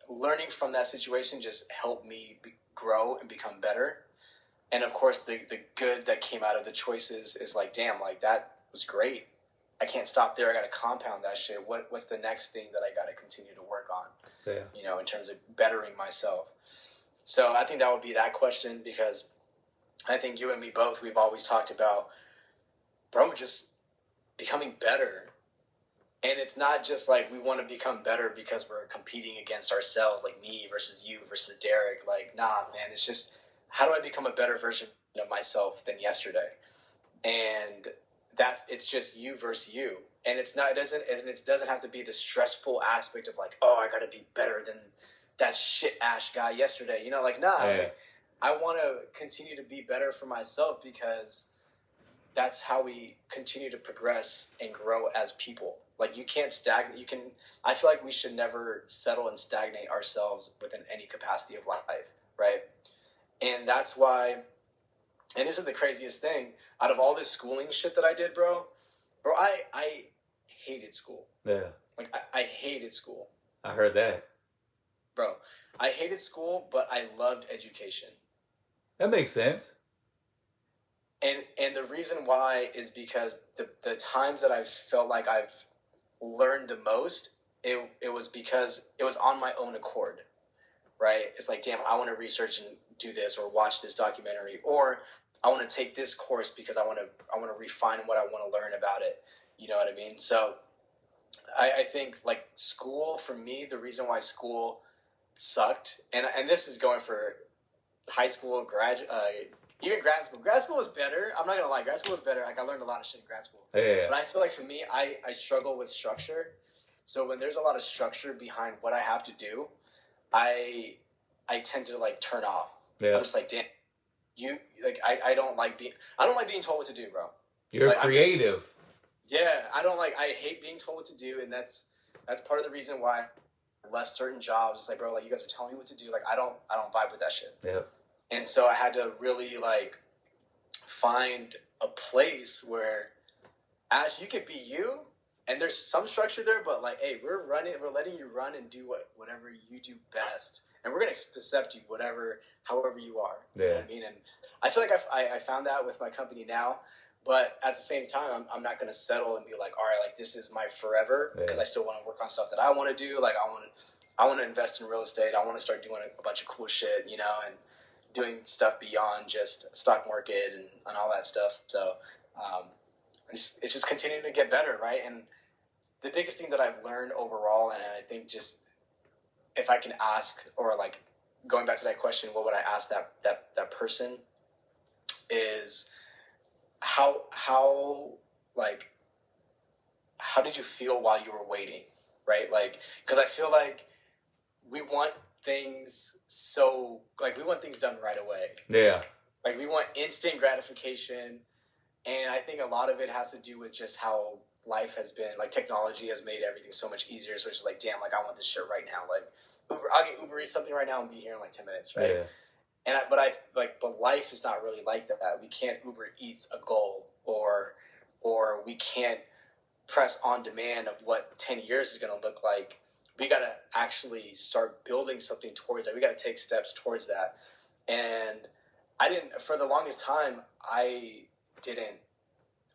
Learning from that situation just helped me grow and become better. And of course, the good that came out of the choices is like, damn, like that was great. I can't stop there. I got to compound that shit. What's the next thing that I got to continue to work on? In terms of bettering myself. So I think that would be that question, because I think you and me both, we've always talked about, bro, just becoming better. And it's not just like we want to become better because we're competing against ourselves, like me versus you versus Derek. Like, nah, man, it's just, how do I become a better version of myself than yesterday? And it's just you versus you. And it doesn't have to be the stressful aspect of like, oh, I got to be better than that shit Ash guy yesterday. Like, I want to continue to be better for myself, because that's how we continue to progress and grow as people. Like, you can't stagnate. I feel like we should never settle and stagnate ourselves within any capacity of life, right? And that's why, and this is the craziest thing, out of all this schooling shit that I did, bro, I hated school. Yeah. Like, I hated school. I heard that. Bro, I hated school, but I loved education. That makes sense. And the reason why is because the times that I felt like I've learned the most, it was because it was on my own accord, right? It's like, damn, I want to research and do this or watch this documentary, or I want to take this course because I want to refine what I want to learn about it. You know what I mean? So I think like school, for me, the reason why school sucked, and this is going for high school, even grad school. Grad school was better. I'm not gonna lie, grad school was better. Like I learned a lot of shit in grad school. Yeah. But I feel like for me, I struggle with structure. So when there's a lot of structure behind what I have to do, I tend to like turn off. Yeah. I'm just like, damn, you like I don't like being told what to do, bro. You're like, creative. I hate being told what to do, and that's part of the reason why I left certain jobs. It's like, bro, like you guys are telling me what to do. Like I don't vibe with that shit. Yeah. And so I had to really like find a place where, Ash, you could be you, and there's some structure there, but like, hey, we're letting you run and do whatever you do best, and we're gonna accept you however you are. Yeah. You know what I mean? And I feel like I found that with my company now, but at the same time, I'm not gonna settle and be like, all right, like this is my forever, because I still want to work on stuff that I want to do. Like I want to invest in real estate. I want to start doing a bunch of cool shit, you know, and doing stuff beyond just stock market and all that stuff. So it's just continuing to get better, right? And the biggest thing that I've learned overall, and I think just if I can ask, or like going back to that question, what would I ask that person, is how did you feel while you were waiting, right? Like, because I feel like we want things done right away. Yeah. Like we want instant gratification, and I think a lot of it has to do with just how life has been. Like technology has made everything so much easier. So it's just like, damn, like I want this shit right now. Like I'll get Uber Eats something right now and be here in like 10 minutes, right? Yeah. But life is not really like that. We can't Uber Eats a goal, or we can't press on demand of what 10 years is going to look like. We got to actually start building something towards that. We got to take steps towards that. And for the longest time, I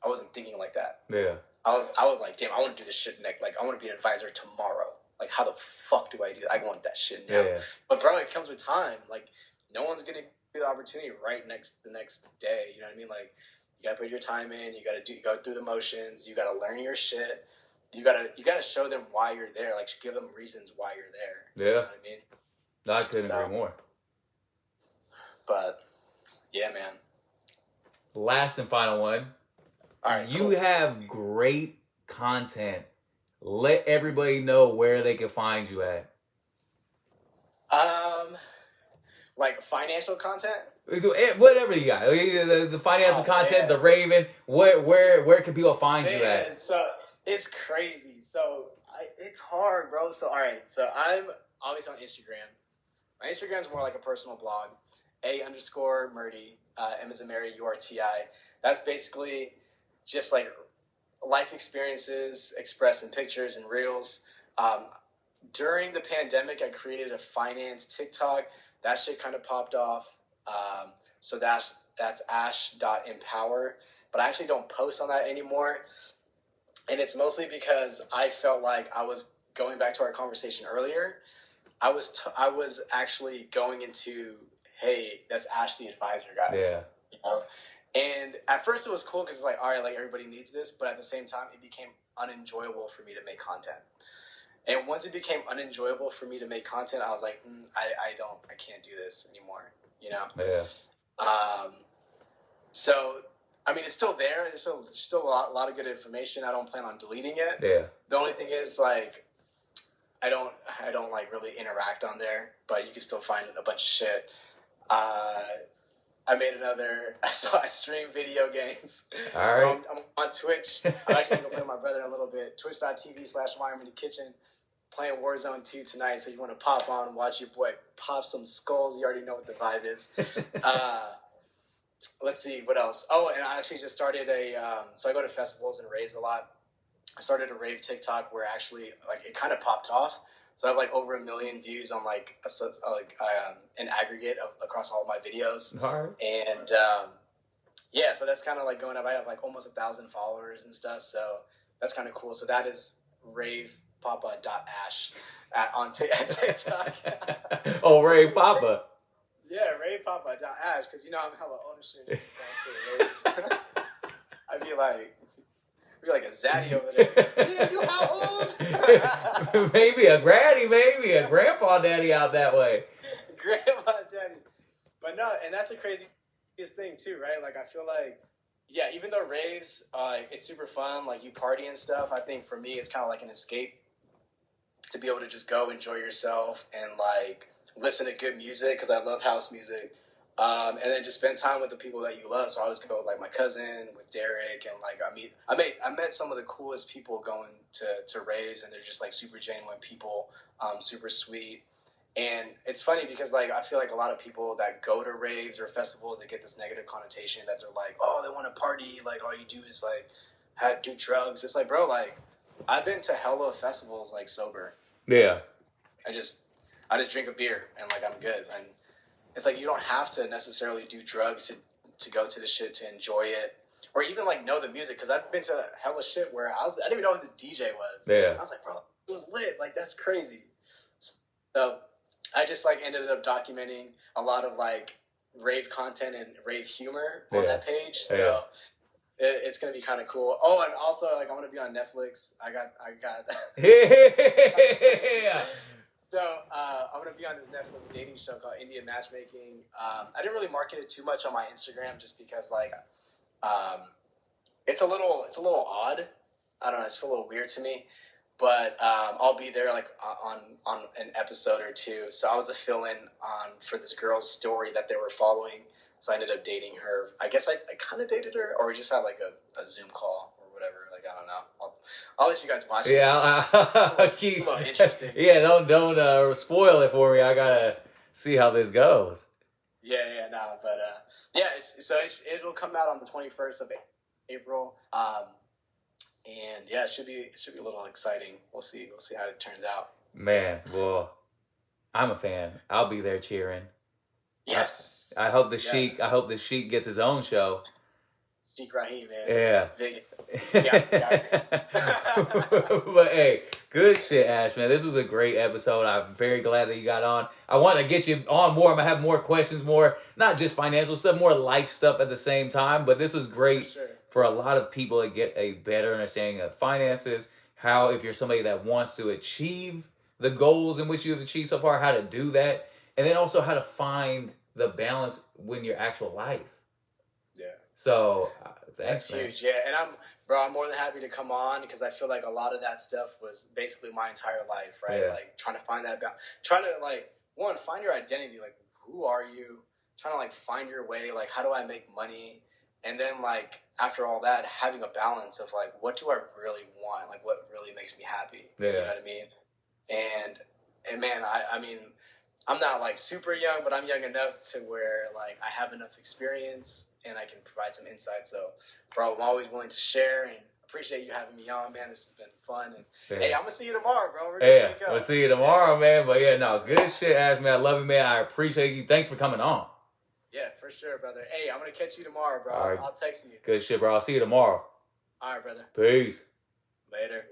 wasn't thinking like that. Yeah. I was like, damn, I want to do this shit next. Like, I want to be an advisor tomorrow. Like, how the fuck do I do that? I want that shit now. Yeah. But bro, it comes with time. Like, no one's going to give you the opportunity the next day. You know what I mean? Like, you got to put your time in. You got to go through the motions. You got to learn your shit. You gotta show them why you're there. Like, give them reasons why you're there. Yeah. You know what I mean? No, I couldn't agree more. But yeah, man. Last and final one. All right. You have great content. Let everybody know where they can find you at. Like financial content? Whatever you got. The financial content, man. The Raven. Where can people find you at? So it's crazy. So it's hard, bro. So all right. So I'm obviously on Instagram. My Instagram is more like a personal blog. A_Murti. M as in Mary, URTI. That's basically just like life experiences expressed in pictures and reels. During the pandemic, I created a finance TikTok. That shit kind of popped off. So that's ash.empower. But I actually don't post on that anymore. And it's mostly because I felt like I was going back to our conversation earlier. I was actually going into, hey, that's Ash the advisor guy. Yeah. You know? And at first it was cool because it's like, all right, like everybody needs this. But at the same time, it became unenjoyable for me to make content. And once it became unenjoyable for me to make content, I was like, I can't do this anymore. You know? Yeah. So, I mean, it's still there. There's still a lot of good information. I don't plan on deleting it. Yeah. The only thing is, like, I don't like really interact on there, but you can still find a bunch of shit. I made so I stream video games. All right. So I'm on Twitch. I'm actually going to play with my brother in a little bit. Twitch.tv/WiremanTheKitchen. Playing Warzone 2 tonight, so you want to pop on, watch your boy pop some skulls. You already know what the vibe is. Let's see, what else? Oh, and I actually just started so I go to festivals and raves a lot. I started a rave TikTok where actually, like, it kind of popped off. So I have, like, over 1 million views on, like, an aggregate across all my videos. All right. And, yeah, so that's kind of, like, going up. I have, like, almost 1,000 followers and stuff, so that's kind of cool. So that is ravepapa.ash on TikTok. Oh, Ray Papa. Yeah, rave papa Ash, because you know I'm hella ownership. I'd be like a zaddy over there. Damn, you how old? Maybe a granny, maybe a grandpa daddy out that way. Grandpa daddy. But no, and that's the craziest thing too, right? Like I feel like, yeah, even though raves, it's super fun, like you party and stuff. I think for me, it's kind of like an escape to be able to just go enjoy yourself and like listen to good music because I love house music. And then just spend time with the people that you love. So I always go with like my cousin, with Derek, and like I met some of the coolest people going to raves, and they're just like super genuine people, super sweet. And it's funny because like I feel like a lot of people that go to raves or festivals, they get this negative connotation that they're like, oh, they want to party, like all you do is like do drugs. It's like, bro, like I've been to hella festivals like sober. Yeah. I just drink a beer and like I'm good. And it's like you don't have to necessarily do drugs to go to the shit to enjoy it, or even like know the music. Because I've been to hella shit where I didn't even know who the DJ was. Yeah. I was like, bro, it was lit. Like that's crazy. So I just like ended up documenting a lot of like rave content and rave humor on that page. So it's gonna be kind of cool. Oh, and also like I'm gonna be on Netflix. I got. Yeah. So I'm gonna be on this Netflix dating show called Indian Matchmaking. I didn't really market it too much on my Instagram just because like it's a little odd. I don't know. It's a little weird to me, but I'll be there like on an episode or two. So I was a fill-in for this girl's story that they were following. So I ended up dating her. I guess I kind of dated her, or we just had like a Zoom call or whatever. Like I don't know. I'll let you guys watch it. Yeah, I'll keep. A little interesting. Yeah, don't spoil it for me. I gotta see how this goes. Yeah, but yeah. It'll come out on the 21st of April. And yeah, it should be a little exciting. We'll see how it turns out. Man, well, I'm a fan. I'll be there cheering. Yes. I hope the Sheik gets his own show. Sheik Rahim, man. Yeah. Yeah. But hey, good shit, Ash, man. This was a great episode. I'm very glad that you got on. I want to get you on more. I'm gonna have more questions, more not just financial stuff, more life stuff at the same time. But this was great for a lot of people to get a better understanding of finances. How, if you're somebody that wants to achieve the goals in which you've achieved so far, how to do that, and then also how to find the balance in your actual life. Yeah. So that's huge. Yeah, and I'm more than happy to come on because I feel like a lot of that stuff was basically my entire life, right? Yeah. Like trying to find that balance, trying to like find your identity. Like, who are you? Trying to like find your way. Like, how do I make money? And then like after all that, having a balance of like, what do I really want? Like, what really makes me happy? Yeah. You know what I mean? And man, I mean, I'm not like super young, but I'm young enough to where like I have enough experience and I can provide some insight. So, bro, I'm always willing to share and appreciate you having me on, man. This has been fun. And hey, I'm gonna see you tomorrow, bro. We'll see you tomorrow, man. But yeah, no, good shit, Ash, man. I love you, man. I appreciate you. Thanks for coming on. Yeah, for sure, brother. Hey, I'm gonna catch you tomorrow, bro. All right. I'll text you. Good shit, bro. I'll see you tomorrow. All right, brother. Peace. Later.